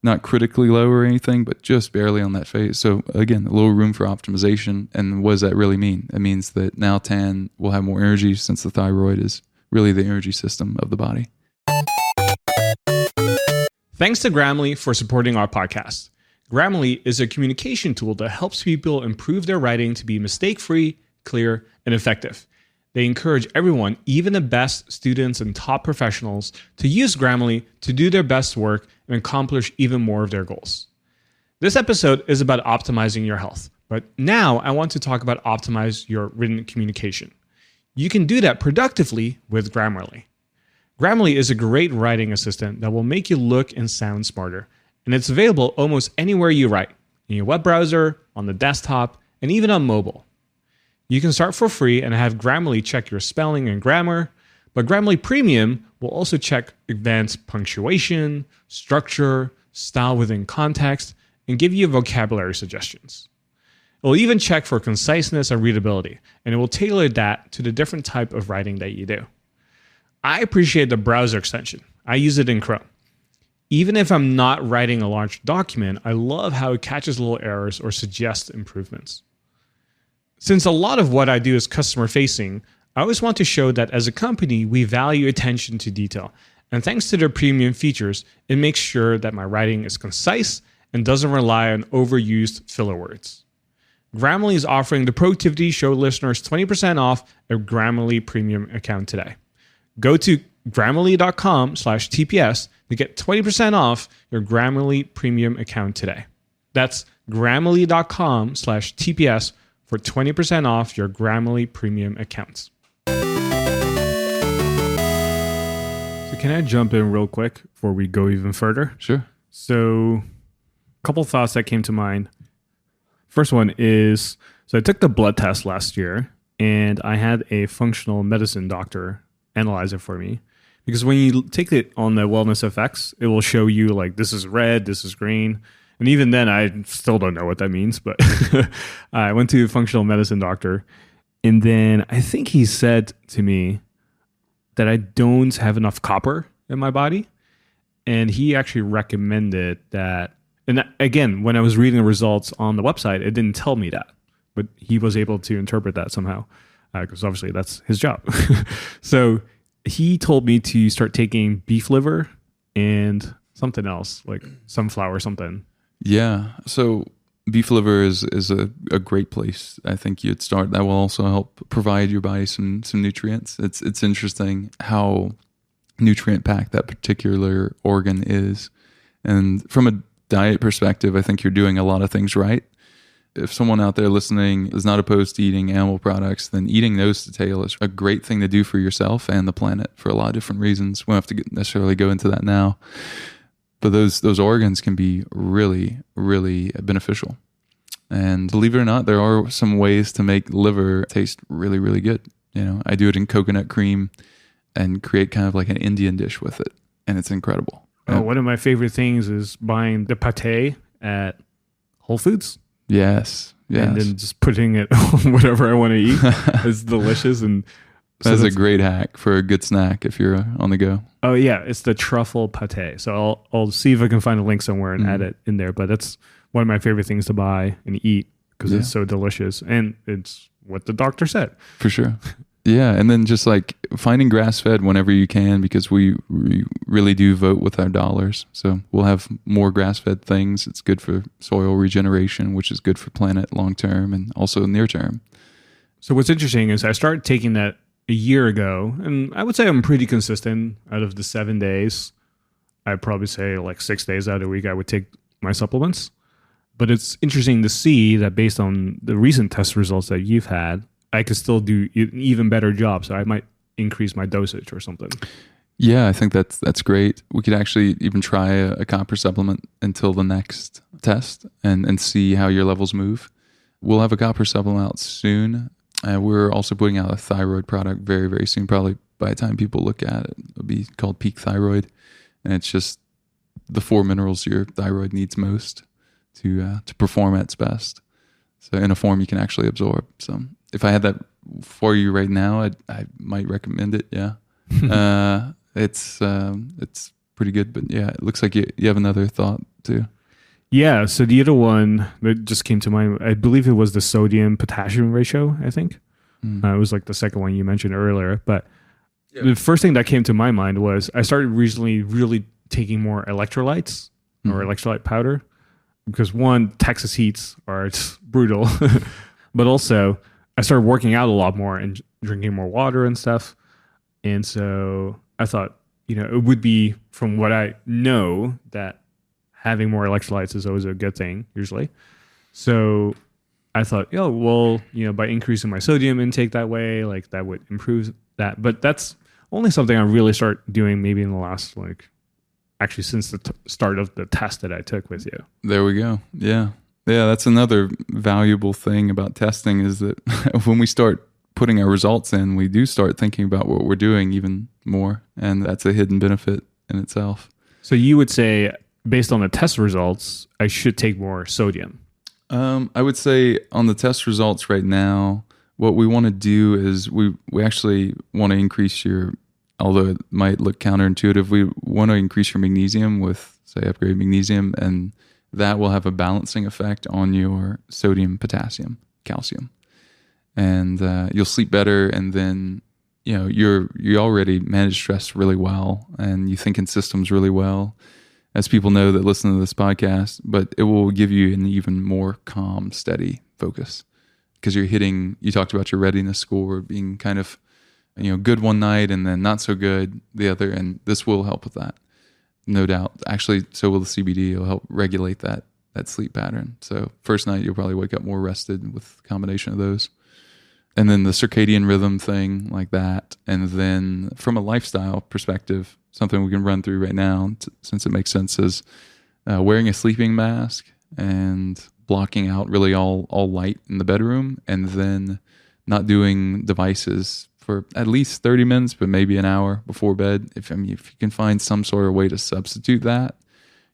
not critically low or anything, but just barely on that phase. So again, a little room for optimization. And what does that really mean? It means that now Tan will have more energy, since the thyroid is really the energy system of the body. Thanks to Grammarly for supporting our podcast. Grammarly is a communication tool that helps people improve their writing to be mistake-free, clear, and effective. They encourage everyone, even the best students and top professionals, to use Grammarly to do their best work and accomplish even more of their goals. This episode is about optimizing your health, but now I want to talk about optimize your written communication. You can do that productively with Grammarly. Grammarly is a great writing assistant that will make you look and sound smarter, and it's available almost anywhere you write, in your web browser, on the desktop, and even on mobile. You can start for free and have Grammarly check your spelling and grammar, but Grammarly Premium will also check advanced punctuation, structure, style within context, and give you vocabulary suggestions. It will even check for conciseness and readability, and it will tailor that to the different type of writing that you do. I appreciate the browser extension. I use it in Chrome. Even if I'm not writing a large document, I love how it catches little errors or suggests improvements. Since a lot of what I do is customer facing, I always want to show that as a company, we value attention to detail. And thanks to their premium features, it makes sure that my writing is concise and doesn't rely on overused filler words. Grammarly is offering the Productivity Show listeners 20% off a Grammarly Premium account today. Go to Grammarly.com/TPS to get 20% off your Grammarly Premium account today. That's Grammarly.com/TPS for 20% off your Grammarly Premium accounts. So can I jump in real quick before we go even further? Sure. So a couple thoughts that came to mind. First one is, so I took the blood test last year, and I had a functional medicine doctor analyze it for me. Because when you take it on the wellness effects, it will show you like, this is red, this is green. And even then, I still don't know what that means, but I went to a functional medicine doctor, and then I think he said to me that I don't have enough copper in my body, and he actually recommended that. And again, when I was reading the results on the website, it didn't tell me that, but he was able to interpret that somehow, because obviously that's his job. So he told me to start taking beef liver and something else, like sunflower or something. Yeah. So beef liver is a great place. I think you'd start. That will also help provide your body some nutrients. It's interesting how nutrient packed that particular organ is. And from a diet perspective, I think you're doing a lot of things right. If someone out there listening is not opposed to eating animal products, then eating nose to tail is a great thing to do for yourself and the planet for a lot of different reasons. We don't have to necessarily go into that now. But those organs can be really, really beneficial. And believe it or not, there are some ways to make liver taste really, really good. I do it in coconut cream and create kind of like an Indian dish with it. And it's incredible. One of my favorite things is buying the pate at Whole Foods. Yes. And then just putting it on whatever I want to eat. It's delicious. And so that's a great hack for a good snack if you're on the go. Oh yeah, it's the truffle pate. So I'll see if I can find a link somewhere and add it in there. But that's one of my favorite things to buy and eat because it's so delicious, and it's what the doctor said. For sure. Yeah, and then just like finding grass-fed whenever you can, because we really do vote with our dollars. So we'll have more grass-fed things. It's good for soil regeneration, which is good for planet long-term and also near-term. So what's interesting is I started taking that a year ago, and I would say I'm pretty consistent. Out of the 7 days, I'd probably say like 6 days out of the week I would take my supplements. But it's interesting to see that based on the recent test results that you've had, I could still do an even better job. So I might increase my dosage or something. Yeah, I think that's great. We could actually even try a copper supplement until the next test and see how your levels move. We'll have a copper supplement out soon. We're also putting out a thyroid product very, very soon. Probably by the time people look at it, it'll be called Peak Thyroid. And it's just the 4 minerals your thyroid needs most to perform at its best. So in a form you can actually absorb. So if I had that for you right now, I might recommend it. Yeah. It's pretty good, but yeah, it looks like you have another thought too. Yeah. So the other one that just came to mind, I believe it was the sodium potassium ratio. I think it was like the second one you mentioned earlier. But the first thing that came to my mind was I started recently really taking more electrolytes or electrolyte powder because one, Texas heats it's brutal, but also I started working out a lot more and drinking more water and stuff. And so I thought, it would be, from what I know, that having more electrolytes is always a good thing, usually. So I thought, by increasing my sodium intake that way, like that would improve that. But that's only something I really start doing maybe in the last, actually since the start of the test that I took with you. There we go. Yeah. Yeah, that's another valuable thing about testing is that when we start putting our results in, we do start thinking about what we're doing even more. And that's a hidden benefit in itself. So you would say, based on the test results, I should take more sodium? I would say on the test results right now, what we want to do is we actually want to increase your, although it might look counterintuitive, we want to increase your magnesium with, say, upgrade magnesium, and that will have a balancing effect on your sodium, potassium, calcium. And you'll sleep better, and then you already manage stress really well, and you think in systems really well, as people know that listen to this podcast. But it will give you an even more calm, steady focus because you talked about your readiness score being kind of good one night and then not so good the other, and this will help with that, no doubt. Actually, so will the CBD. It'll help regulate that sleep pattern. So first night you'll probably wake up more rested with a combination of those. And then the circadian rhythm thing like that. And then from a lifestyle perspective, something we can run through right now, since it makes sense, is wearing a sleeping mask and blocking out really all light in the bedroom, and then not doing devices for at least 30 minutes, but maybe an hour before bed. If you can find some sort of way to substitute that,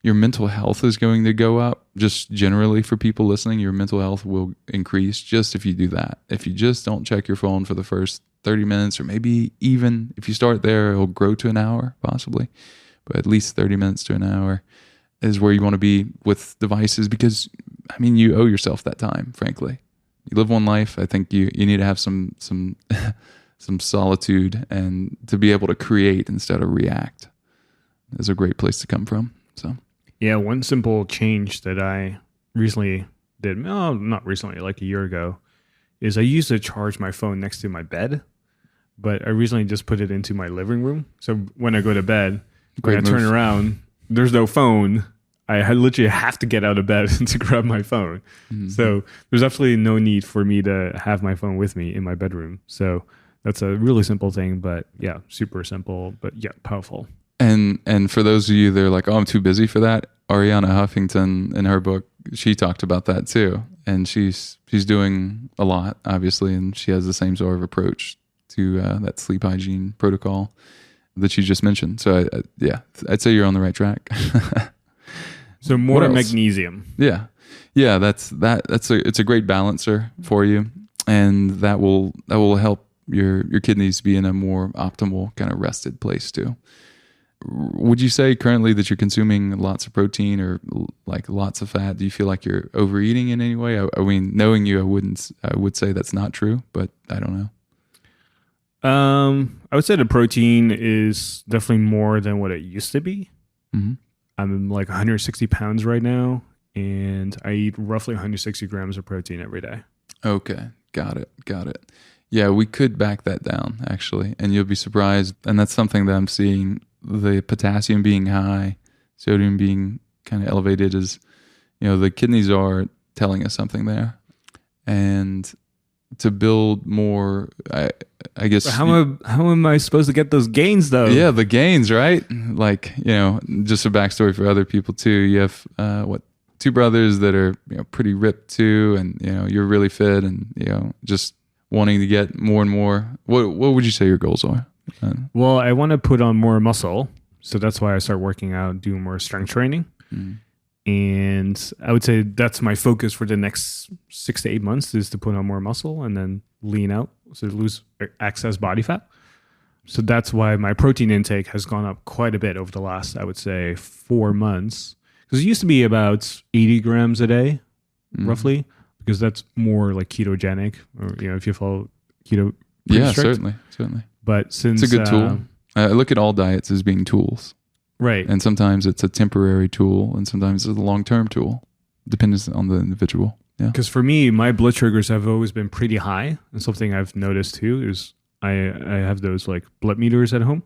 your mental health is going to go up. Just generally for people listening, your mental health will increase just if you do that. If you just don't check your phone for the first 30 minutes, or maybe even if you start there, it'll grow to an hour possibly, but at least 30 minutes to an hour is where you want to be with devices, because you owe yourself that time, frankly. You live one life. I think you need to have some some solitude, and to be able to create instead of react is a great place to come from. So yeah, one simple change that I recently did, not recently, like a year ago, is I used to charge my phone next to my bed, but I recently just put it into my living room. So when I go to bed, when I turn around, there's no phone. I literally have to get out of bed to grab my phone. Mm-hmm. So there's absolutely no need for me to have my phone with me in my bedroom. So that's a really simple thing, but yeah, super simple, but yeah, powerful. And for those of you that are like, I'm too busy for that, Ariana Huffington in her book, she talked about that too. And she's doing a lot, obviously, and she has the same sort of approach to that sleep hygiene protocol that you just mentioned. So I'd say you're on the right track. So more magnesium. Yeah. It's a great balancer for you, and that will help your kidneys be in a more optimal kind of rested place too. Would you say currently that you're consuming lots of protein or like lots of fat? Do you feel like you're overeating in any way? I mean, knowing you, I would say that's not true, but I don't know. I would say the protein is definitely more than what it used to be. Mm-hmm. I'm like 160 pounds right now, and I eat roughly 160 grams of protein every day. Okay. Got it. Yeah, we could back that down actually, and you'll be surprised. And that's something that I'm seeing, the potassium being high, sodium being kind of elevated is, the kidneys are telling us something there. And to build more, I guess. How am I supposed to get those gains though? Yeah, the gains, right? Like, just a backstory for other people too. You have, two brothers that are, pretty ripped too. And, you're really fit and, just wanting to get more and more. What would you say your goals are? Well, I want to put on more muscle. So that's why I start working out, doing more strength training. Mm. And I would say that's my focus for the next 6 to 8 months is to put on more muscle and then lean out, so lose excess body fat. So that's why my protein intake has gone up quite a bit over the last, I would say, 4 months. Because it used to be about 80 grams a day, roughly, because that's more like ketogenic, or if you follow keto. Yeah, strict. certainly. But since it's a good tool. I look at all diets as being tools. Right. And sometimes it's a temporary tool and sometimes it's a long-term tool, depending on the individual. Yeah. Because for me, my blood sugars have always been pretty high. And something I've noticed too is I have those like blood meters at home.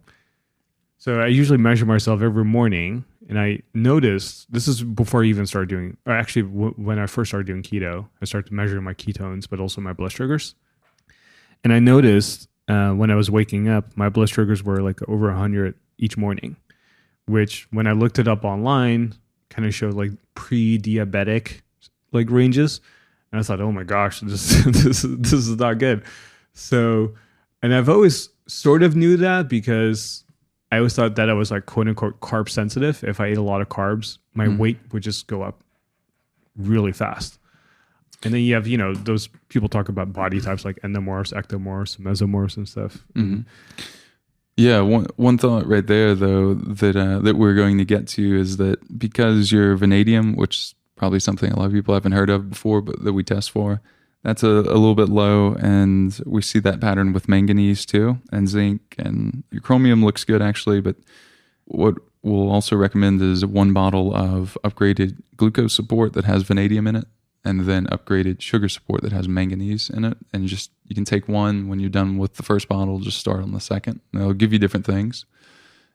So I usually measure myself every morning. And I noticed, this is before I even started doing, or actually when I first started doing keto, I started measuring my ketones, but also my blood sugars. And I noticed when I was waking up, my blood sugars were like over 100 each morning, which when I looked it up online, kind of showed like pre-diabetic like ranges. And I thought, oh my gosh, this is not good. So, and I've always sort of knew that because I always thought that I was like quote unquote carb sensitive. If I ate a lot of carbs, my weight would just go up really fast. And then you have, those people talk about body types like endomorphs, ectomorphs, mesomorphs and stuff. Mm-hmm. Yeah, one thought right there, though, that we're going to get to is that because your vanadium, which is probably something a lot of people haven't heard of before, but that we test for, that's a little bit low, and we see that pattern with manganese too, and zinc, and your chromium looks good actually, but what we'll also recommend is 1 bottle of upgraded glucose support that has vanadium in it, and then upgraded sugar support that has manganese in it. And you can take one when you're done with the first bottle, just start on the second. And it'll give you different things.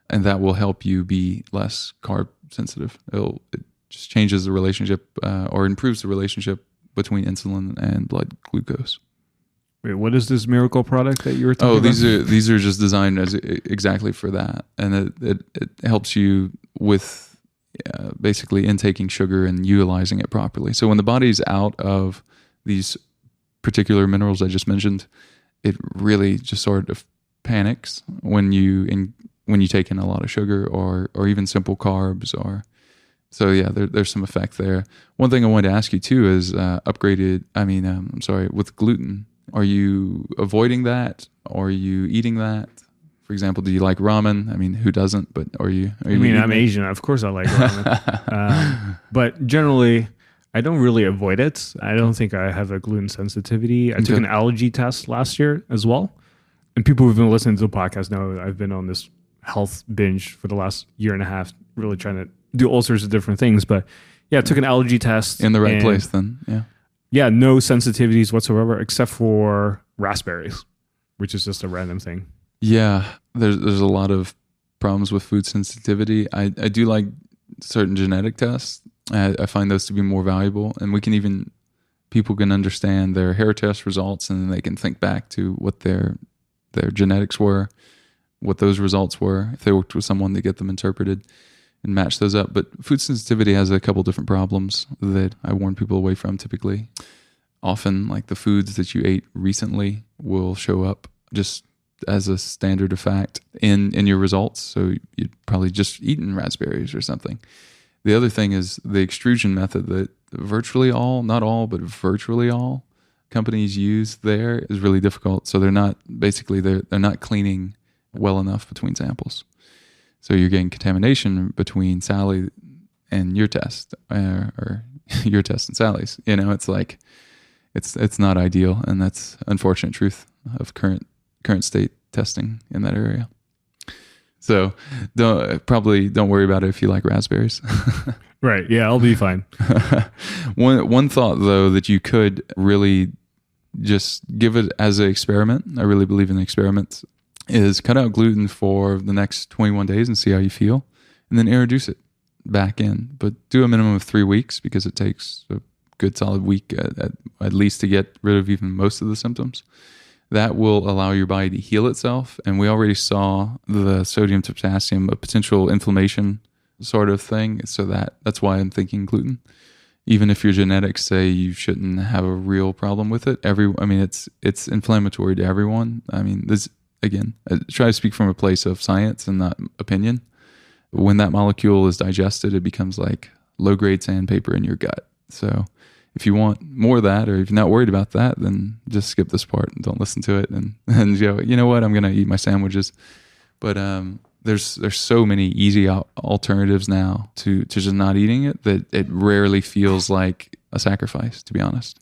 And that will help you be less carb sensitive. It just changes the relationship or improves the relationship between insulin and blood glucose. Wait, what is this miracle product that you were talking about? These are just designed as exactly for that. And it helps you with basically intaking sugar and utilizing it properly. So when the body's out of these particular minerals I just mentioned, it really just sort of panics when you take in a lot of sugar or even simple carbs. So yeah, there's some effect there. One thing I wanted to ask you too is with gluten, are you avoiding that? Or are you eating that? For example, do you like ramen? I mean, who doesn't? But are you? I'm Asian. Of course, I like ramen. But generally, I don't really avoid it. I don't think I have a gluten sensitivity. I took an allergy test last year as well. And people who've been listening to the podcast know I've been on this health binge for the last year and a half, really trying to do all sorts of different things. But yeah, I took an allergy test. In the right place then, yeah. Yeah, no sensitivities whatsoever except for raspberries, which is just a random thing. Yeah, there's a lot of problems with food sensitivity. I do like certain genetic tests. I find those to be more valuable, and people can understand their hair test results, and then they can think back to what their genetics were, what those results were, if they worked with someone to get them interpreted and match those up. But food sensitivity has a couple different problems that I warn people away from typically. Often, like the foods that you ate recently will show up just as a standard of fact in your results. So you'd probably just eaten raspberries or something. The other thing is the extrusion method that virtually all, not all, but virtually all companies use there is really difficult. So they're not cleaning well enough between samples. So you're getting contamination between Sally and your test or your test and Sally's. It's like, it's not ideal. And that's unfortunate truth of current state testing in that area. So don't worry about it if you like raspberries. Right. Yeah, I'll be fine. One thought though that you could really just give it as an experiment. I really believe in experiments. Is cut out gluten for the next 21 days and see how you feel, and then introduce it back in. But do a minimum of 3 weeks, because it takes a good solid week at least to get rid of even most of the symptoms. That will allow your body to heal itself. And we already saw the sodium to potassium, a potential inflammation sort of thing. So that's why I'm thinking gluten. Even if your genetics say you shouldn't have a real problem with it, it's inflammatory to everyone. I mean, this, again, I try to speak from a place of science and not opinion. When that molecule is digested, it becomes like low-grade sandpaper in your gut. So if you want more of that, or if you're not worried about that, then just skip this part and don't listen to it. And go, you know what, I'm going to eat my sandwiches. But there's so many easy alternatives now to just not eating it that it rarely feels like a sacrifice, to be honest.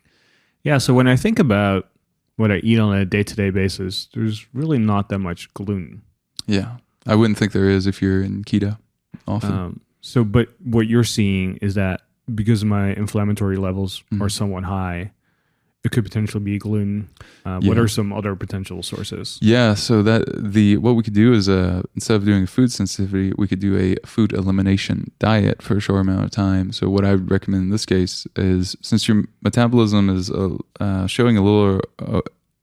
Yeah, so when I think about what I eat on a day-to-day basis, there's really not that much gluten. Yeah, I wouldn't think there is if you're in keto often. But what you're seeing is that because my inflammatory levels are somewhat high, it could potentially be gluten. What are some other potential sources? Yeah, so what we could do is instead of doing food sensitivity, we could do a food elimination diet for a short amount of time. So what I would recommend in this case is, since your metabolism is showing a little,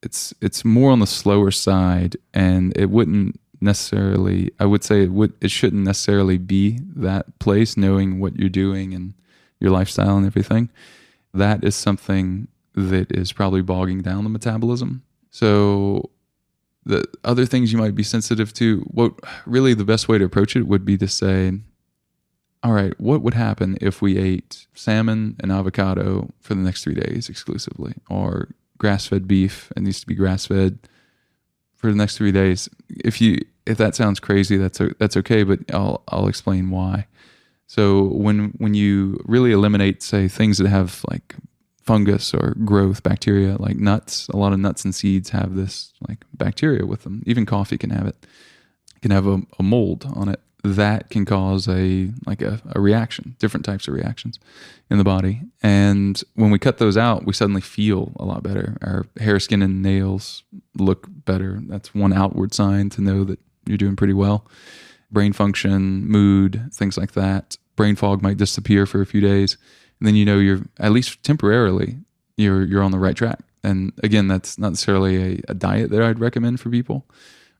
it's more on the slower side, and it wouldn't necessarily, I would say it shouldn't necessarily be that place, knowing what you're doing and your lifestyle and everything. That is something that is probably bogging down the metabolism. So the other things you might be sensitive to, what really the best way to approach it would be to say, all right, what would happen if we ate salmon and avocado for the next 3 days exclusively, or grass-fed beef, it needs to be grass-fed for the next 3 days. If that sounds crazy, that's okay, but I'll explain why. So when you really eliminate, say, things that have like fungus or growth bacteria, like nuts, a lot of nuts and seeds have this like bacteria with them. Even coffee can have it. It can have a mold on it. That can cause a reaction, different types of reactions in the body. And when we cut those out, we suddenly feel a lot better. Our hair, skin, and nails look better. That's one outward sign to know that you're doing pretty well. Brain function, mood, things like that. Brain fog might disappear for a few days. And then you're, at least temporarily, you're on the right track. And again, that's not necessarily a diet that I'd recommend for people,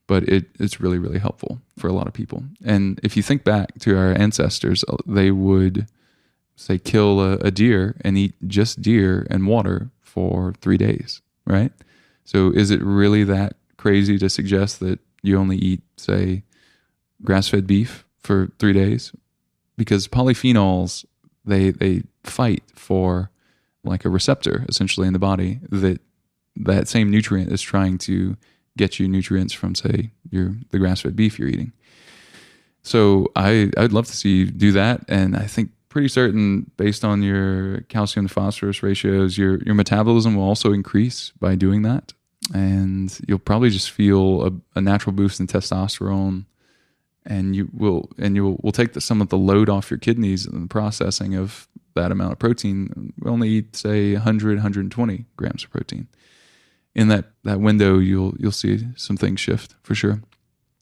but it's really, really helpful for a lot of people. And if you think back to our ancestors, they would, say, kill a deer and eat just deer and water for 3 days, right? So is it really that crazy to suggest that you only eat, say, grass-fed beef for 3 days? Because polyphenols, they fight for like a receptor essentially in the body that same nutrient is trying to get you nutrients from, say, the grass-fed beef you're eating. So I'd love to see you do that. And I think pretty certain, based on your calcium to phosphorus ratios, your metabolism will also increase by doing that. And you'll probably just feel a natural boost in testosterone. And we'll take some of the load off your kidneys in the processing of that amount of protein. We only eat, say, 100, 120 grams of protein. In that window, you'll see some things shift for sure.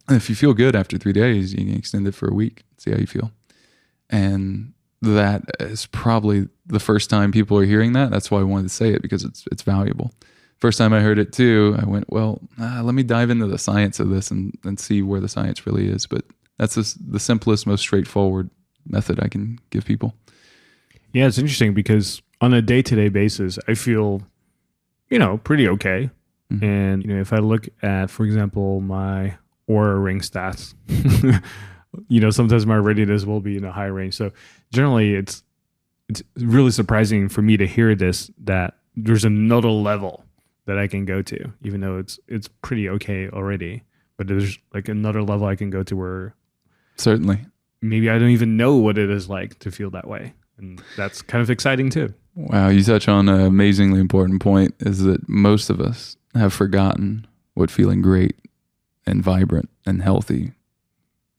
And if you feel good after 3 days, you can extend it for a week, see how you feel. And that is probably the first time people are hearing that. That's why I wanted to say it, because it's valuable. First time I heard it too, I went, well, let me dive into the science of this and see where the science really is. But that's the simplest, most straightforward method I can give people. Yeah, it's interesting because on a day-to-day basis, I feel, pretty okay. Mm-hmm. And, if I look at, for example, my Oura Ring stats, sometimes my readiness will be in a high range. So generally it's really surprising for me to hear this, that there's another level that I can go to, even though it's pretty okay already. But there's like another level I can go to where certainly maybe I don't even know what it is like to feel that way. And that's kind of exciting too. Wow, you touch on an amazingly important point, is that most of us have forgotten what feeling great and vibrant and healthy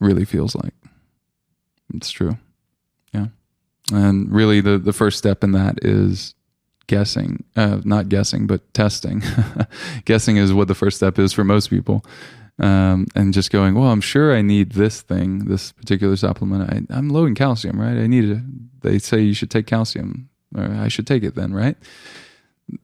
really feels like. It's true. Yeah. And really the first step in that is not guessing, but testing. Guessing is what the first step is for most people. And just going, well, I'm sure I need this particular supplement. I'm low in calcium, right? They say you should take calcium, or I should take it then, right?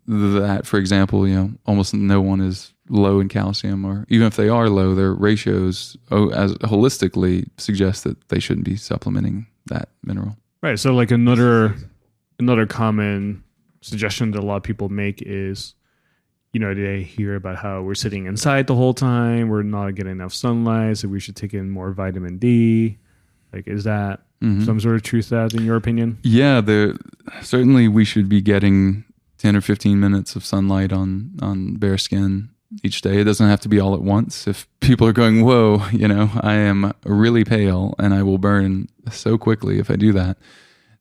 That, for example, almost no one is low in calcium, or even if they are low, their ratios as holistically suggest that they shouldn't be supplementing that mineral. Right. So like another common suggestion that a lot of people make is, they hear about how we're sitting inside the whole time, we're not getting enough sunlight, so we should take in more vitamin D. Like, is that some sort of truth to that, in your opinion? Yeah, certainly we should be getting 10 or 15 minutes of sunlight on bare skin each day. It doesn't have to be all at once. If people are going, whoa, I am really pale and I will burn so quickly if I do that,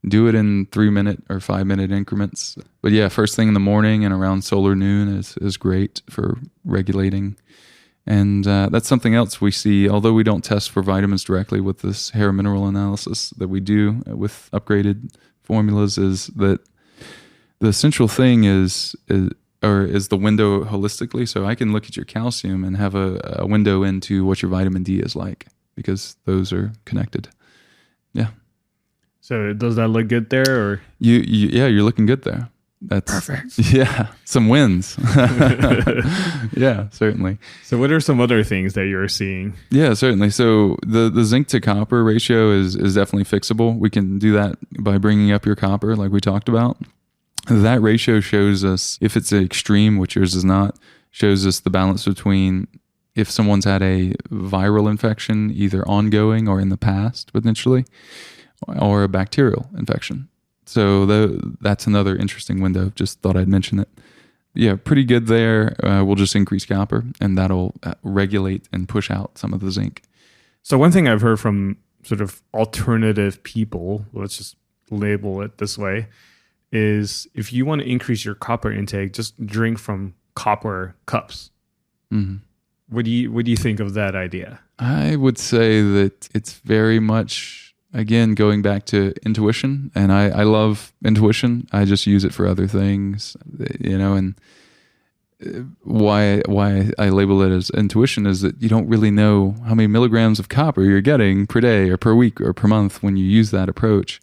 do it in 3-minute or 5-minute increments. But yeah, first thing in the morning and around solar noon is great for regulating. And that's something else we see, although we don't test for vitamins directly with this hair mineral analysis that we do with upgraded formulas, is that the central thing is the window holistically. So I can look at your calcium and have a window into what your vitamin D is like, because those are connected. Yeah. So does that look good there, or you're looking good there. That's perfect. Yeah, some wins. Yeah, certainly. So what are some other things that you're seeing? Yeah, certainly. So the zinc to copper ratio is definitely fixable. We can do that by bringing up your copper, like we talked about. That ratio shows us, if it's extreme, which yours is not, shows us the balance between if someone's had a viral infection, either ongoing or in the past potentially, or a bacterial infection. So that's another interesting window. Just thought I'd mention it. Yeah, pretty good there. We'll just increase copper, and that'll regulate and push out some of the zinc. So one thing I've heard from sort of alternative people, let's just label it this way, is if you want to increase your copper intake, just drink from copper cups. Mm-hmm. What do you think of that idea? I would say that it's very much, again, going back to intuition, and I love intuition. I just use it for other things, and why I label it as intuition is that you don't really know how many milligrams of copper you're getting per day or per week or per month when you use that approach.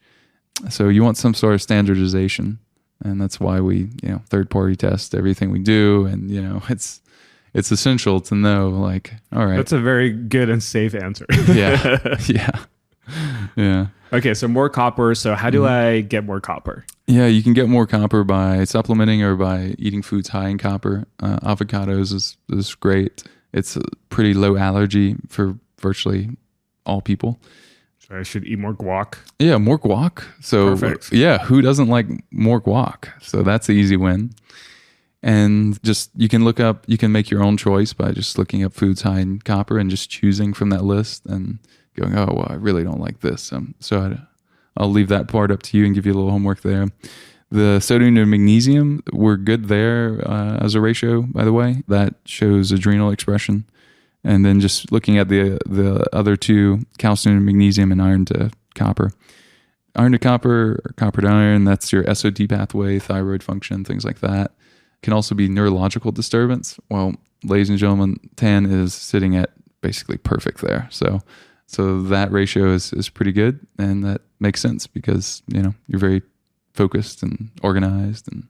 So you want some sort of standardization, and that's why we, third-party test everything we do, and it's essential to know, like, all right. That's a very good and safe answer. Yeah. Okay, so more copper. So how do I get more copper? Yeah, you can get more copper by supplementing or by eating foods high in copper. Avocados is great. It's a pretty low allergy for virtually all people. So I should eat more guac. Yeah, more guac. So perfect. Yeah, who doesn't like more guac? So that's an easy win. And just you can make your own choice by just looking up foods high in copper and just choosing from that list and going, oh, well, I really don't like this. So I'll leave that part up to you and give you a little homework there. The sodium to magnesium, we're good there as a ratio, by the way. That shows adrenal expression. And then just looking at the other two, calcium to magnesium and iron to copper. Iron to copper, or copper to iron, that's your SOD pathway, thyroid function, things like that. Can also be neurological disturbance. Well, ladies and gentlemen, 10 is sitting at basically perfect there. So that ratio is pretty good, and that makes sense because, you're very focused and organized and,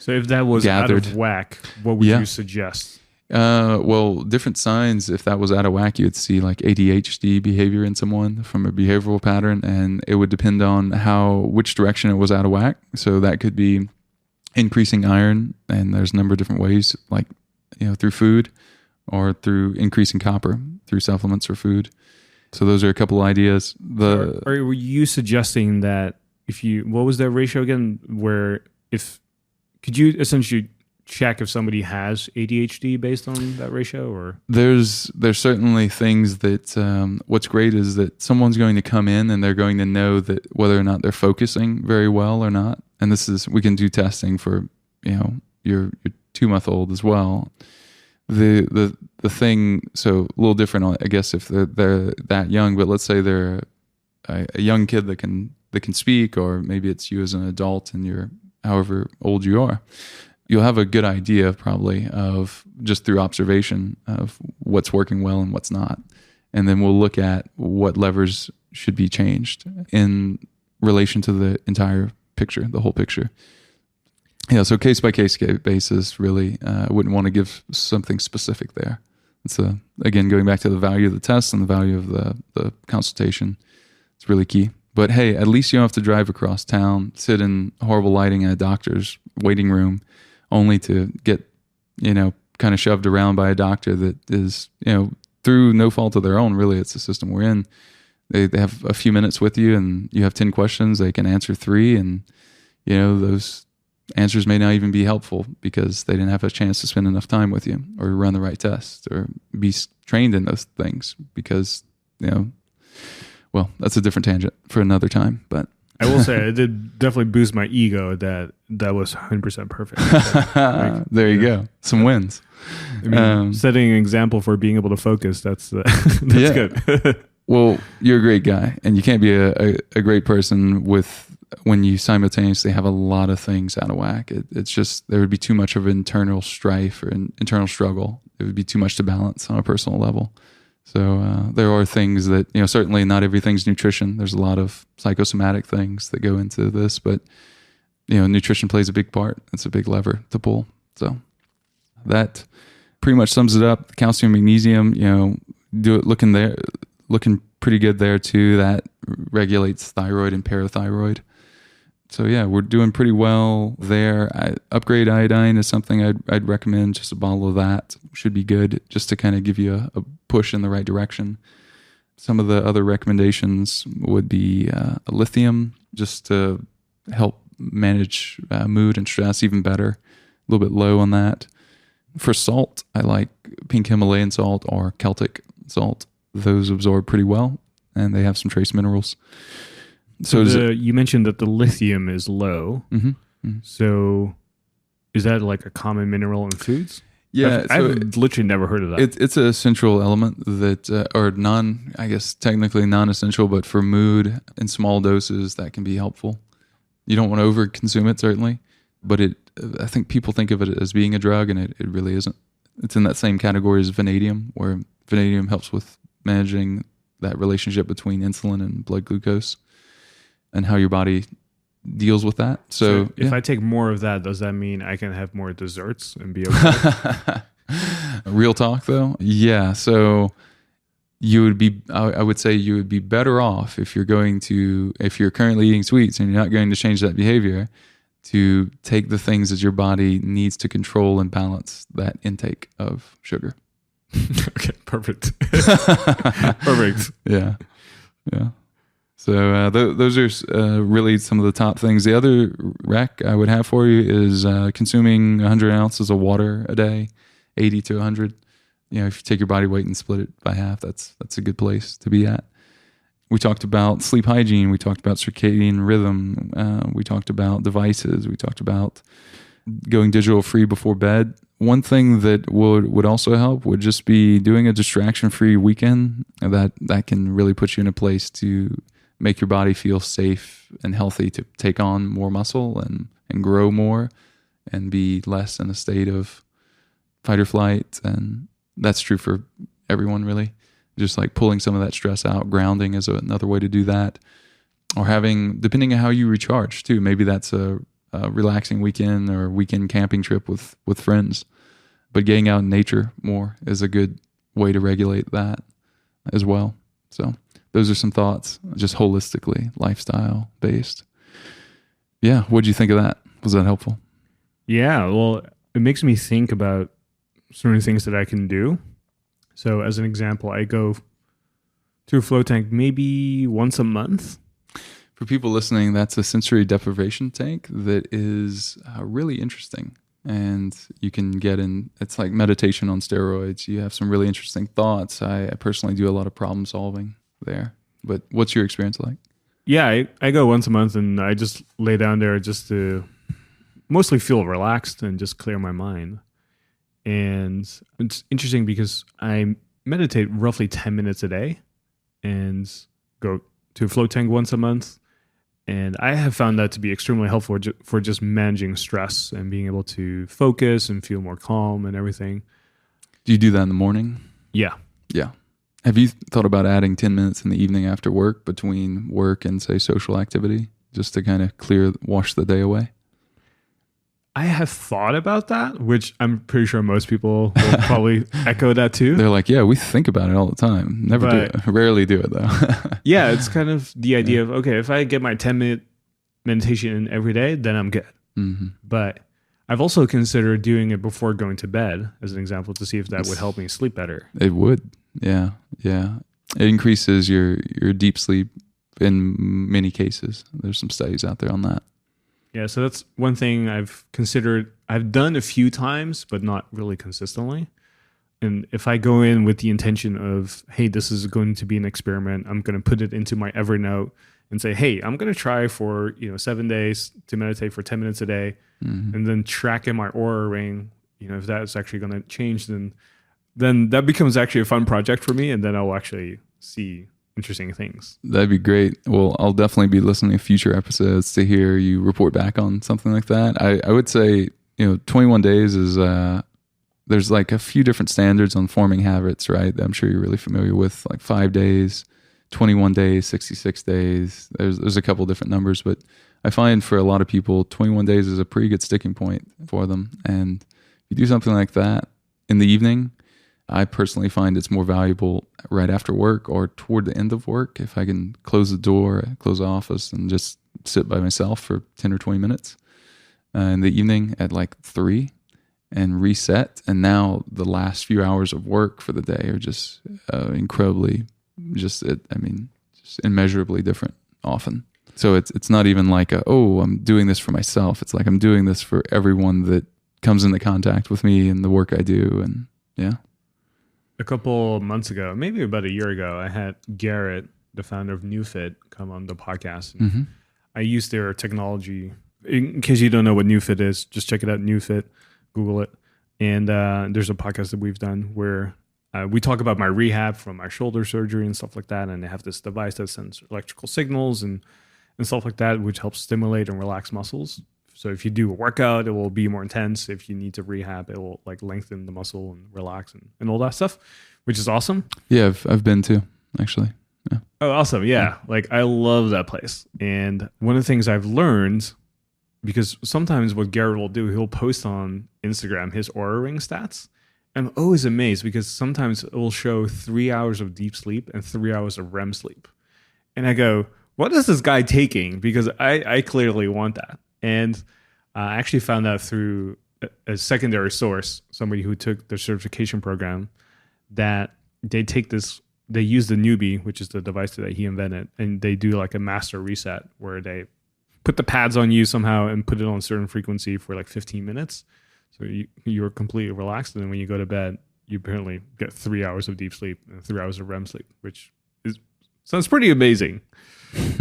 So if that was gathered. Out of whack, what would you suggest? Well, different signs, if that was out of whack, you would see like ADHD behavior in someone from a behavioral pattern, and it would depend on which direction it was out of whack. So that could be increasing iron, and there's a number of different ways, like, through food or through increasing copper through supplements or food. So those are a couple ideas. Were you suggesting that what was that ratio again? Could you essentially check if somebody has ADHD based on that ratio, or? There's certainly things that, what's great is that someone's going to come in and they're going to know that whether or not they're focusing very well or not. And we can do testing for, your 2-month-old as well. The thing, so a little different, I guess, if they're that young, but let's say they're a young kid that can speak, or maybe it's you as an adult and you're however old you are, you'll have a good idea probably of just through observation of what's working well and what's not. And then we'll look at what levers should be changed in relation to the entire picture, the whole picture. Yeah, so case by case basis, really, I wouldn't want to give something specific there. It's again, going back to the value of the test and the value of the consultation. It's really key. But hey, at least you don't have to drive across town, sit in horrible lighting in a doctor's waiting room, only to get, kind of shoved around by a doctor that is, through no fault of their own. Really, it's the system we're in. They have a few minutes with you, and you have 10 questions. They can answer 3, and those answers may not even be helpful because they didn't have a chance to spend enough time with you or run the right test or be trained in those things because, well, that's a different tangent for another time. But I will say it did definitely boost my ego that was 100% perfect. There you go. Some wins. I mean, setting an example for being able to focus, that's good. Well, you're a great guy, and you can't be a great person when you simultaneously have a lot of things out of whack. It's just, there would be too much of internal strife or an internal struggle. It would be too much to balance on a personal level. So there are things that, certainly not everything's nutrition. There's a lot of psychosomatic things that go into this, but, nutrition plays a big part. It's a big lever to pull. So that pretty much sums it up. Calcium, magnesium, looking pretty good there too. That regulates thyroid and parathyroid. So yeah, we're doing pretty well there. Upgrade iodine is something I'd recommend. Just a bottle of that should be good, just to kind of give you a push in the right direction. Some of the other recommendations would be lithium, just to help manage mood and stress even better. A little bit low on that. For salt, I like pink Himalayan salt or Celtic salt. Those absorb pretty well, and they have some trace minerals. So you mentioned that the lithium is low. Mm-hmm, mm-hmm. So is that like a common mineral in foods? Yeah. I've literally never heard of that. It's a central element that, or technically non-essential, but for mood in small doses, that can be helpful. You don't want to over-consume it, certainly, but I think people think of it as being a drug, and it really isn't. It's in that same category as vanadium, where vanadium helps with managing that relationship between insulin and blood glucose and how your body deals with that. So if I take more of that, does that mean I can have more desserts and be okay? Real talk though. Yeah. So I would say you would be better off if you're currently eating sweets and you're not going to change that behavior, to take the things that your body needs to control and balance that intake of sugar. Okay, perfect. Perfect. Yeah. So those are really some of the top things. The other rec I would have for you is consuming 100 ounces of water a day, 80 to 100. If you take your body weight and split it by half, that's a good place to be at. We talked about sleep hygiene. We talked about circadian rhythm. We talked about devices. We talked about going digital free before bed. One thing that would also help would just be doing a distraction-free weekend. That can really put you in a place to make your body feel safe and healthy to take on more muscle and grow more and be less in a state of fight or flight. And that's true for everyone, really. Just like pulling some of that stress out. Grounding is another way to do that. Or depending on how you recharge too. Maybe that's a relaxing weekend or weekend camping trip with friends. But getting out in nature more is a good way to regulate that as well. So those are some thoughts, just holistically, lifestyle based. Yeah. What'd you think of that? Was that helpful? Yeah. Well, it makes me think about certain things that I can do. So as an example, I go to a flow tank maybe once a month. For people listening, that's a sensory deprivation tank that is really interesting. And you can it's like meditation on steroids. You have some really interesting thoughts. I personally do a lot of problem solving there. But what's your experience like? Yeah, I go once a month, and I just lay down there just to mostly feel relaxed and just clear my mind. And it's interesting because I meditate roughly 10 minutes a day and go to a flow tank once a month. And I have found that to be extremely helpful for just managing stress and being able to focus and feel more calm and everything. Do you do that in the morning? Yeah. Yeah. Have you thought about adding 10 minutes in the evening after work between work and, say, social activity, just to kind of wash the day away? I have thought about that, which I'm pretty sure most people will probably echo that too. They're like, yeah, we think about it all the time. Rarely do it though. Yeah, it's kind of the idea of, okay, if I get my 10-minute meditation in every day, then I'm good. Mm-hmm. But I've also considered doing it before going to bed, as an example, to see if that would help me sleep better. It would. Yeah. Yeah. It increases your deep sleep in many cases. There's some studies out there on that. Yeah, so that's one thing I've considered. I've done a few times, but not really consistently. And if I go in with the intention of, hey, this is going to be an experiment, I'm going to put it into my Evernote and say, hey, I'm going to try for 7 days to meditate for 10 minutes a day, and then track in my Oura ring. If that's actually going to change, then that becomes actually a fun project for me, and then I'll actually see interesting things. That'd be great. Well, I'll definitely be listening to future episodes to hear you report back on something like that. I would say, 21 days is, there's like a few different standards on forming habits, right? That I'm sure you're really familiar with, like 5 days, 21 days, 66 days. There's a couple different numbers, but I find for a lot of people, 21 days is a pretty good sticking point for them. And if you do something like that in the evening, I personally find it's more valuable right after work or toward the end of work. If I can close the door, close the office, and just sit by myself for 10 or 20 minutes in the evening at like 3 and reset. And now the last few hours of work for the day are just incredibly, just immeasurably different often. So it's not even like I'm doing this for myself. It's like I'm doing this for everyone that comes into contact with me and the work I do. And yeah. A couple months ago, maybe about a year ago, I had Garrett, the founder of NewFit, come on the podcast. And I used their technology. In case you don't know what NewFit is, just check it out, NewFit, Google it. And there's a podcast that we've done where we talk about my rehab from my shoulder surgery and stuff like that. And they have this device that sends electrical signals and stuff like that, which helps stimulate and relax muscles. So if you do a workout, it will be more intense. If you need to rehab, it will like lengthen the muscle and relax and all that stuff, which is awesome. Yeah, I've been too, actually. Yeah. Oh, awesome. Yeah. Like I love that place. And one of the things I've learned, because sometimes what Garrett will do, he'll post on Instagram his Oura Ring stats. And I'm always amazed because sometimes it will show 3 hours of deep sleep and 3 hours of REM sleep. And I go, what is this guy taking? Because I clearly want that. And I actually found out through a secondary source, somebody who took the certification program, that they use the Newbie, which is the device that he invented, and they do like a master reset where they put the pads on you somehow and put it on a certain frequency for like 15 minutes. So you're completely relaxed. And then when you go to bed, you apparently get 3 hours of deep sleep and 3 hours of REM sleep, which sounds pretty amazing.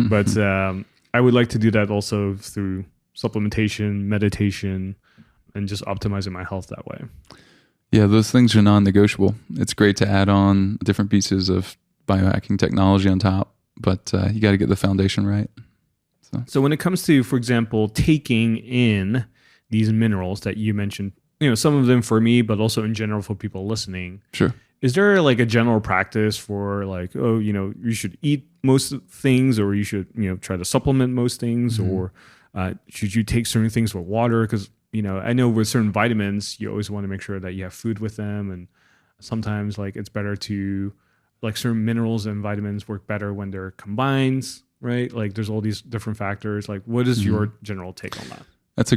But I would like to do that also through supplementation, meditation, and just optimizing my health that way. Yeah, those things are non-negotiable. It's great to add on different pieces of biohacking technology on top, but you got to get the foundation right. So when it comes to, for example, taking in these minerals that you mentioned, some of them for me, but also in general for people listening. Sure. Is there like a general practice for like, you should eat most things, or you should, try to supplement most things, or should you take certain things with water? Because, I know with certain vitamins, you always want to make sure that you have food with them. And sometimes like it's better to, like certain minerals and vitamins work better when they're combined, right? Like there's all these different factors. Like what is your general take on that? That's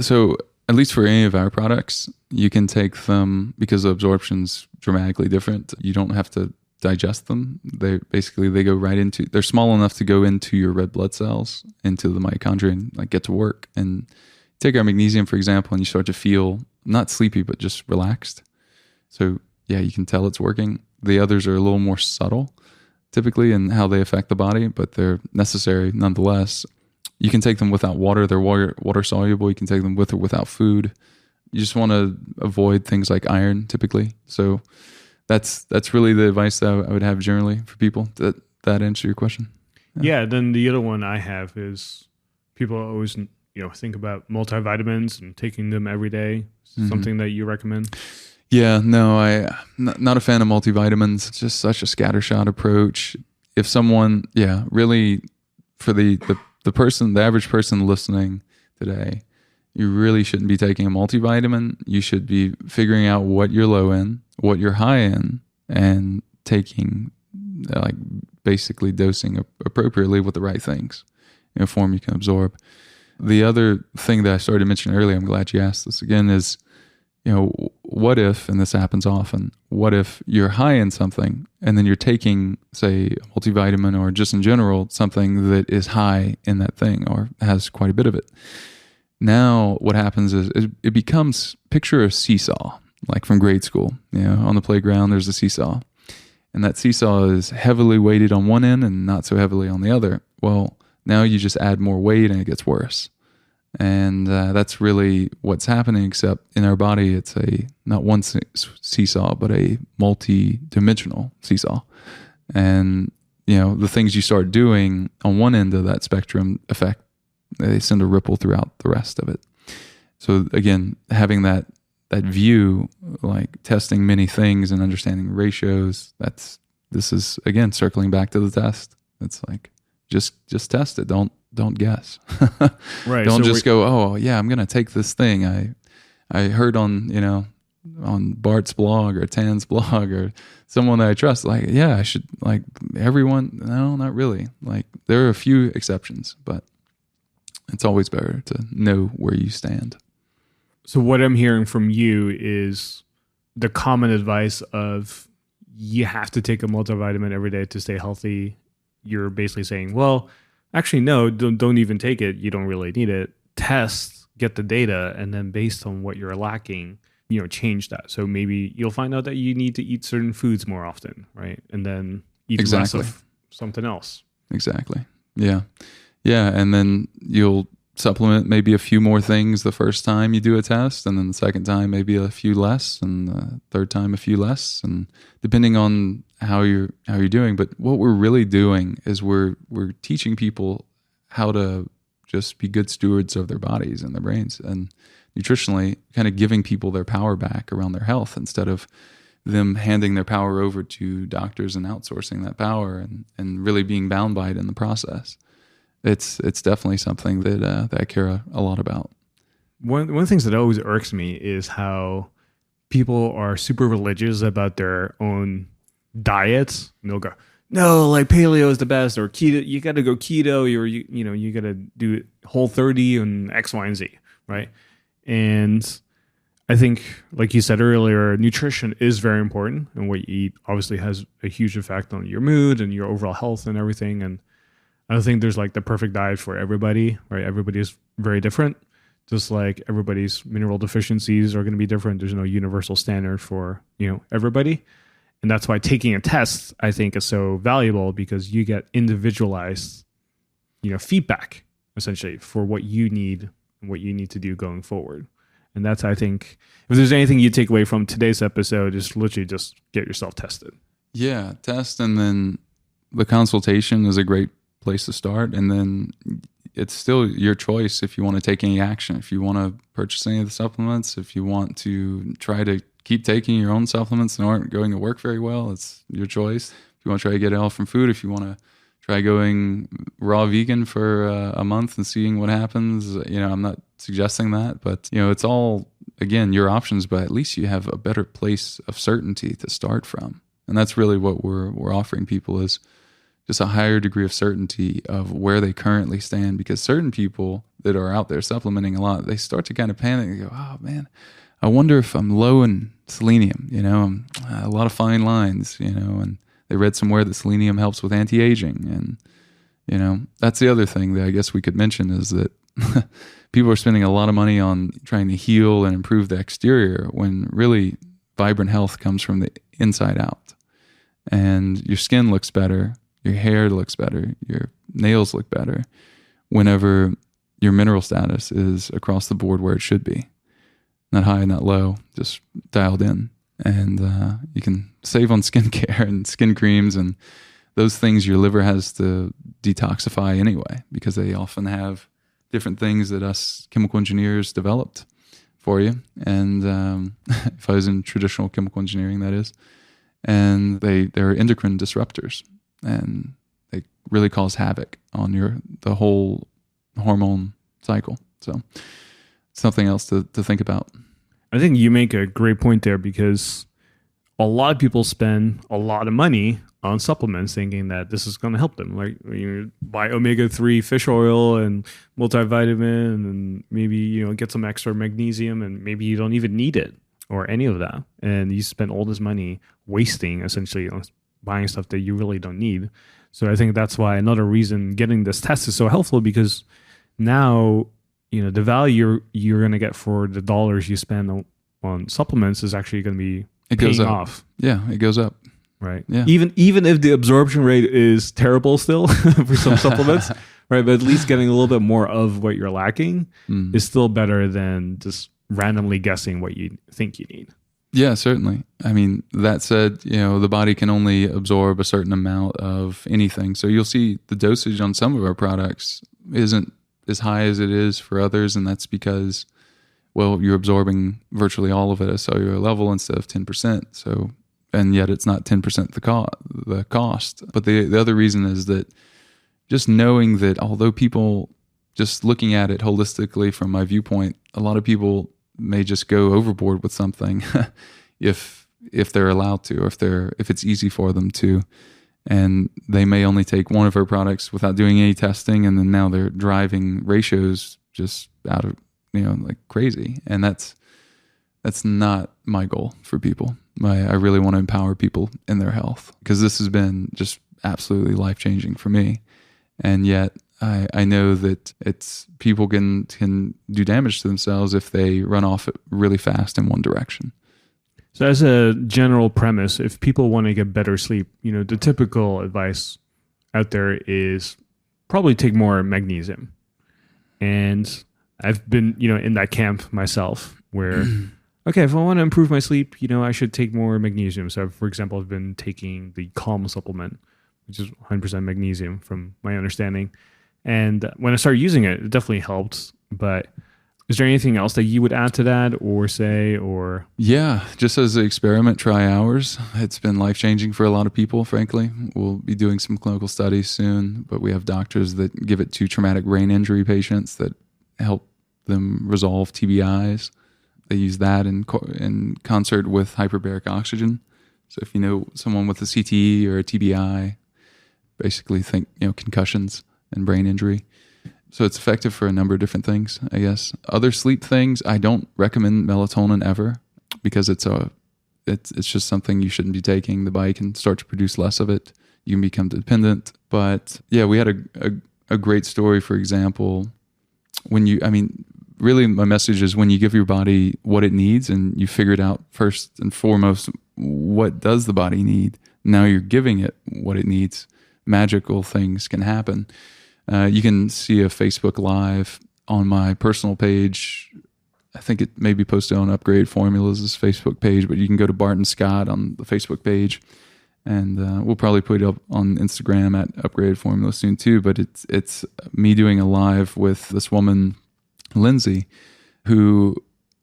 so at least for any of our products, you can take them because the absorption's dramatically different. You don't have to digest them. They go right into, they're small enough to go into your red blood cells, into the mitochondria, and like get to work. And take our magnesium, for example, and you start to feel not sleepy, but just relaxed. So yeah, you can tell it's working. The others are a little more subtle typically in how they affect the body, but they're necessary nonetheless. You can take them without water. They're water soluble. You can take them with or without food. You just want to avoid things like iron typically. So that's really the advice that I would have generally for people. That answer your question? Yeah. Then the other one I have is people always, think about multivitamins and taking them every day. Something that you recommend? Yeah, no, not a fan of multivitamins. It's just such a scattershot approach. If someone, really for the person, the average person listening today, you really shouldn't be taking a multivitamin. You should be figuring out what you're low in, what you're high in, and taking, basically dosing appropriately with the right things in a form you can absorb. The other thing that I started to mention earlier, I'm glad you asked this again, is, what if, and this happens often, what if you're high in something and then you're taking, say, a multivitamin or just in general, something that is high in that thing or has quite a bit of it. Now what happens is it becomes, picture a seesaw, like from grade school. On the playground there's a seesaw. And that seesaw is heavily weighted on one end and not so heavily on the other. Well, now you just add more weight and it gets worse. And that's really what's happening, except in our body, it's not one seesaw, but a multi-dimensional seesaw. And, the things you start doing on one end of that spectrum they send a ripple throughout the rest of it. So again, having that view, like testing many things and understanding ratios, this is, again, circling back to the test. It's like, just test it. Don't guess. Right. Don't just go, oh yeah, I'm going to take this thing. I heard on Bart's blog or Tan's blog or someone that I trust, I should, everyone. No, not really. There are a few exceptions, but it's always better to know where you stand. So what I'm hearing from you is the common advice of you have to take a multivitamin every day to stay healthy. You're basically saying, well, actually, no, don't even take it. You don't really need it. Test, get the data, and then based on what you're lacking, change that. So maybe you'll find out that you need to eat certain foods more often, right? And then eat less of something else. Exactly. Yeah. Yeah. And then you'll supplement maybe a few more things the first time you do a test, and then the second time maybe a few less, and the third time a few less, and depending on how you're doing. But what we're really doing is we're teaching people how to just be good stewards of their bodies and their brains, and nutritionally kind of giving people their power back around their health instead of them handing their power over to doctors and outsourcing that power and really being bound by it in the process. It's definitely something that I care a lot about. One of the things that always irks me is how people are super religious about their own diets. And they'll go, no, paleo is the best, or keto. You got to go keto, or you got to do Whole30 and X, Y, and Z, right? And I think, like you said earlier, nutrition is very important, and what you eat obviously has a huge effect on your mood and your overall health and everything. And I don't think there's the perfect diet for everybody, right? Everybody is very different. Just like everybody's mineral deficiencies are going to be different. There's no universal standard for, everybody. And that's why taking a test, I think, is so valuable, because you get individualized, feedback essentially for what you need and what you need to do going forward. And that's, I think, if there's anything you take away from today's episode, is literally just get yourself tested. Yeah, test, and then the consultation is a great place to start, and then it's still your choice if you want to take any action, if you want to purchase any of the supplements, if you want to try to keep taking your own supplements and aren't going to work very well, it's your choice. If you want to try to get it all from food, if you want to try going raw vegan for a month and seeing what happens, I'm not suggesting that, but it's all, again, your options, but at least you have a better place of certainty to start from. And that's really what we're offering people, is just a higher degree of certainty of where they currently stand, because certain people that are out there supplementing a lot, they start to kind of panic and go, oh man, I wonder if I'm low in selenium, a lot of fine lines, and they read somewhere that selenium helps with anti-aging. And, that's the other thing that I guess we could mention, is that people are spending a lot of money on trying to heal and improve the exterior, when really vibrant health comes from the inside out. And your skin looks better, your hair looks better, your nails look better whenever your mineral status is across the board where it should be. Not high, not low, just dialed in. And you can save on skincare and skin creams, and those things your liver has to detoxify anyway, because they often have different things that us chemical engineers developed for you. And if I was in traditional chemical engineering, that is, and they're endocrine disruptors, and they really cause havoc on the whole hormone cycle. So something else to think about. I think you make a great point there, because a lot of people spend a lot of money on supplements thinking that this is going to help them. Like, you buy omega-3 fish oil and multivitamin, and maybe, get some extra magnesium, and maybe you don't even need it or any of that. And you spend all this money wasting essentially on buying stuff that you really don't need. So I think that's why another reason getting this test is so helpful, because now, the value you're going to get for the dollars you spend on supplements is actually going to be paying off. Yeah, it goes up. Right. Yeah. Even if the absorption rate is terrible still for some supplements, right? But at least getting a little bit more of what you're lacking is still better than just randomly guessing what you think you need. Yeah, certainly. I mean, that said, the body can only absorb a certain amount of anything. So you'll see the dosage on some of our products isn't as high as it is for others. And that's because, well, you're absorbing virtually all of it at a cellular level instead of 10%. So, and yet it's not 10% the cost. But the other reason is that just knowing that, although people, just looking at it holistically from my viewpoint, a lot of people may just go overboard with something if they're allowed to, or if it's easy for them to, and they may only take one of our products without doing any testing, and then now they're driving ratios just out of like crazy. And that's not my goal for people. I really want to empower people in their health, because this has been just absolutely life-changing for me. And yet I know that people can do damage to themselves if they run off really fast in one direction. So as a general premise, if people want to get better sleep, the typical advice out there is probably take more magnesium. And I've been, in that camp myself where, okay, if I want to improve my sleep, I should take more magnesium. So, for example, I've been taking the Calm supplement, which is 100% magnesium from my understanding. And when I started using it, it definitely helped. But is there anything else that you would add to that or say, or? Yeah, just as an experiment, try ours. It's been life-changing for a lot of people, frankly. We'll be doing some clinical studies soon, but we have doctors that give it to traumatic brain injury patients that help them resolve TBIs. They use that in concert with hyperbaric oxygen. So if you know someone with a CTE or a TBI, basically think, concussions and brain injury. So it's effective for a number of different things, I guess. Other sleep things, I don't recommend melatonin ever, because it's just something you shouldn't be taking. The body can start to produce less of it. You can become dependent. But yeah, we had a great story, for example, really my message is, when you give your body what it needs and you figure it out first and foremost, what does the body need? Now you're giving it what it needs. Magical things can happen. You can see a Facebook Live on my personal page. I think it may be posted on Upgrade Formulas' Facebook page, but you can go to Barton Scott on the Facebook page, and we'll probably put it up on Instagram at Upgrade Formula soon too. But it's me doing a live with this woman, Lindsay, who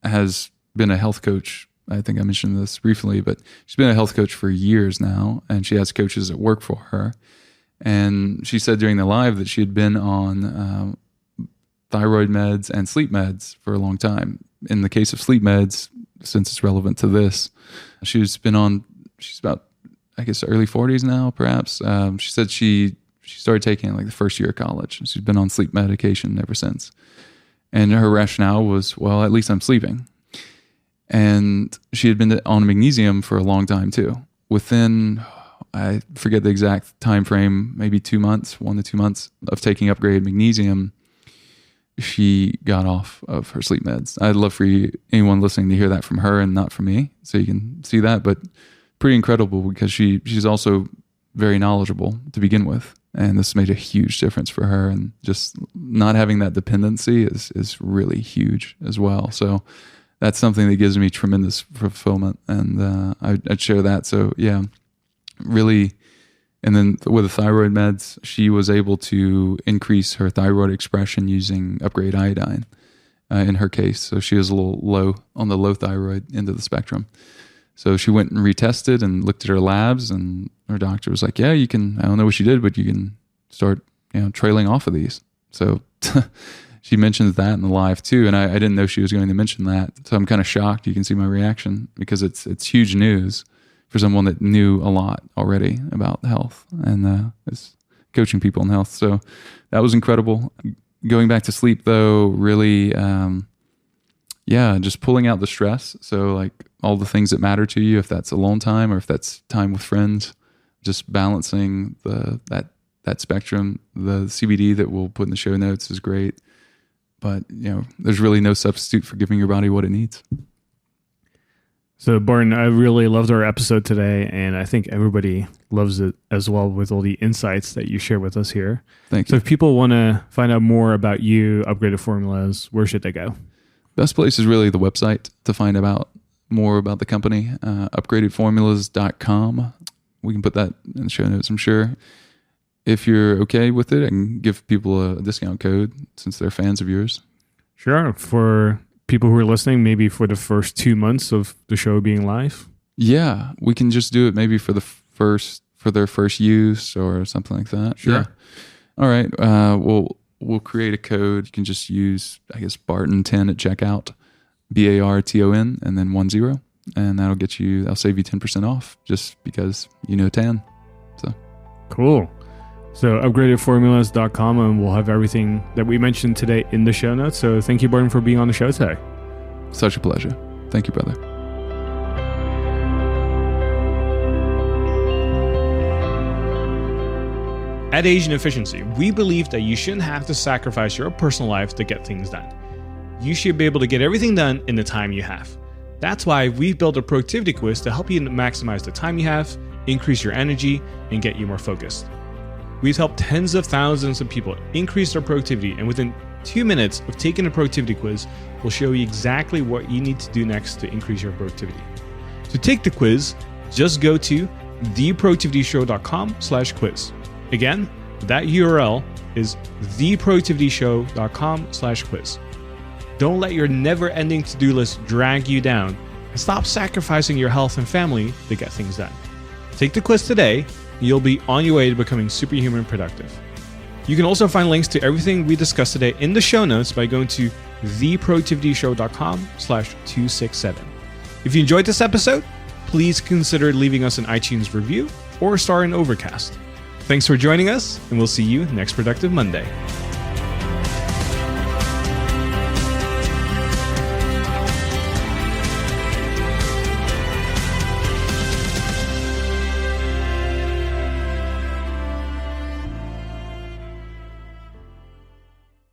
has been a health coach. I think I mentioned this briefly, but she's been a health coach for years now, and she has coaches that work for her. And she said during the live that she had been on thyroid meds and sleep meds for a long time. In the case of sleep meds, since it's relevant to this, she's about, I guess, early 40s now, perhaps. She said she started taking it like the first year of college. She's been on sleep medication ever since. And her rationale was, well, at least I'm sleeping. And she had been on magnesium for a long time too. Within, I forget the exact time frame, maybe 2 months, 1 to 2 months of taking upgraded magnesium, she got off of her sleep meds. I'd love for anyone listening to hear that from her and not from me, so you can see that. But pretty incredible, because she's also very knowledgeable to begin with. And this made a huge difference for her. And just not having that dependency is really huge as well. So that's something that gives me tremendous fulfillment. And I'd share that. So yeah, really And then with the thyroid meds, she was able to increase her thyroid expression using upgrade iodine in her case. So she was a little low on the low thyroid end of the spectrum. So she went and retested and looked at her labs, and her doctor was like, yeah, you can, I don't know what she did, but you can start, trailing off of these. So she mentions that in the live too. And I didn't know she was going to mention that. So I'm kind of shocked. You can see my reaction because it's huge news for someone that knew a lot already about health and is coaching people in health. So that was incredible. Going back to sleep though, really, just pulling out the stress. So like all the things that matter to you, if that's alone time or if that's time with friends, just balancing that spectrum. The CBD that we'll put in the show notes is great, but there's really no substitute for giving your body what it needs. So Barton, I really loved our episode today, and I think everybody loves it as well with all the insights that you share with us here. Thank you. So if people want to find out more about you, Upgraded Formulas, where should they go? Best place is really the website to find out more about the company, upgradedformulas.com. We can put that in the show notes, I'm sure. If you're okay with it, I can give people a discount code since they're fans of yours. Sure. For people who are listening, maybe for the first 2 months of the show being live. Yeah, we can just do it maybe for their first use or something like that. Sure. Yeah. All right. We'll create a code. You can just use, I guess, Barton10 at checkout, BARTON, and then 10, and that'll save you 10% off just because tan. So cool. So upgradedformulas.com, and we'll have everything that we mentioned today in the show notes. So thank you, Barton, for being on the show today. Such a pleasure. Thank you, brother. At Asian Efficiency, we believe that you shouldn't have to sacrifice your personal life to get things done. You should be able to get everything done in the time you have. That's why we've built a productivity quiz to help you maximize the time you have, increase your energy, and get you more focused. We've helped tens of thousands of people increase their productivity, and within 2 minutes of taking a productivity quiz, we'll show you exactly what you need to do next to increase your productivity. To take the quiz, just go to theproductivityshow.com/quiz. Again, that URL is theproductivityshow.com/quiz. Don't let your never-ending to-do list drag you down, and stop sacrificing your health and family to get things done. Take the quiz today, and you'll be on your way to becoming superhuman productive. You can also find links to everything we discussed today in the show notes by going to theproductivityshow.com/267. If you enjoyed this episode, please consider leaving us an iTunes review or a star in Overcast. Thanks for joining us, and we'll see you next Productive Monday.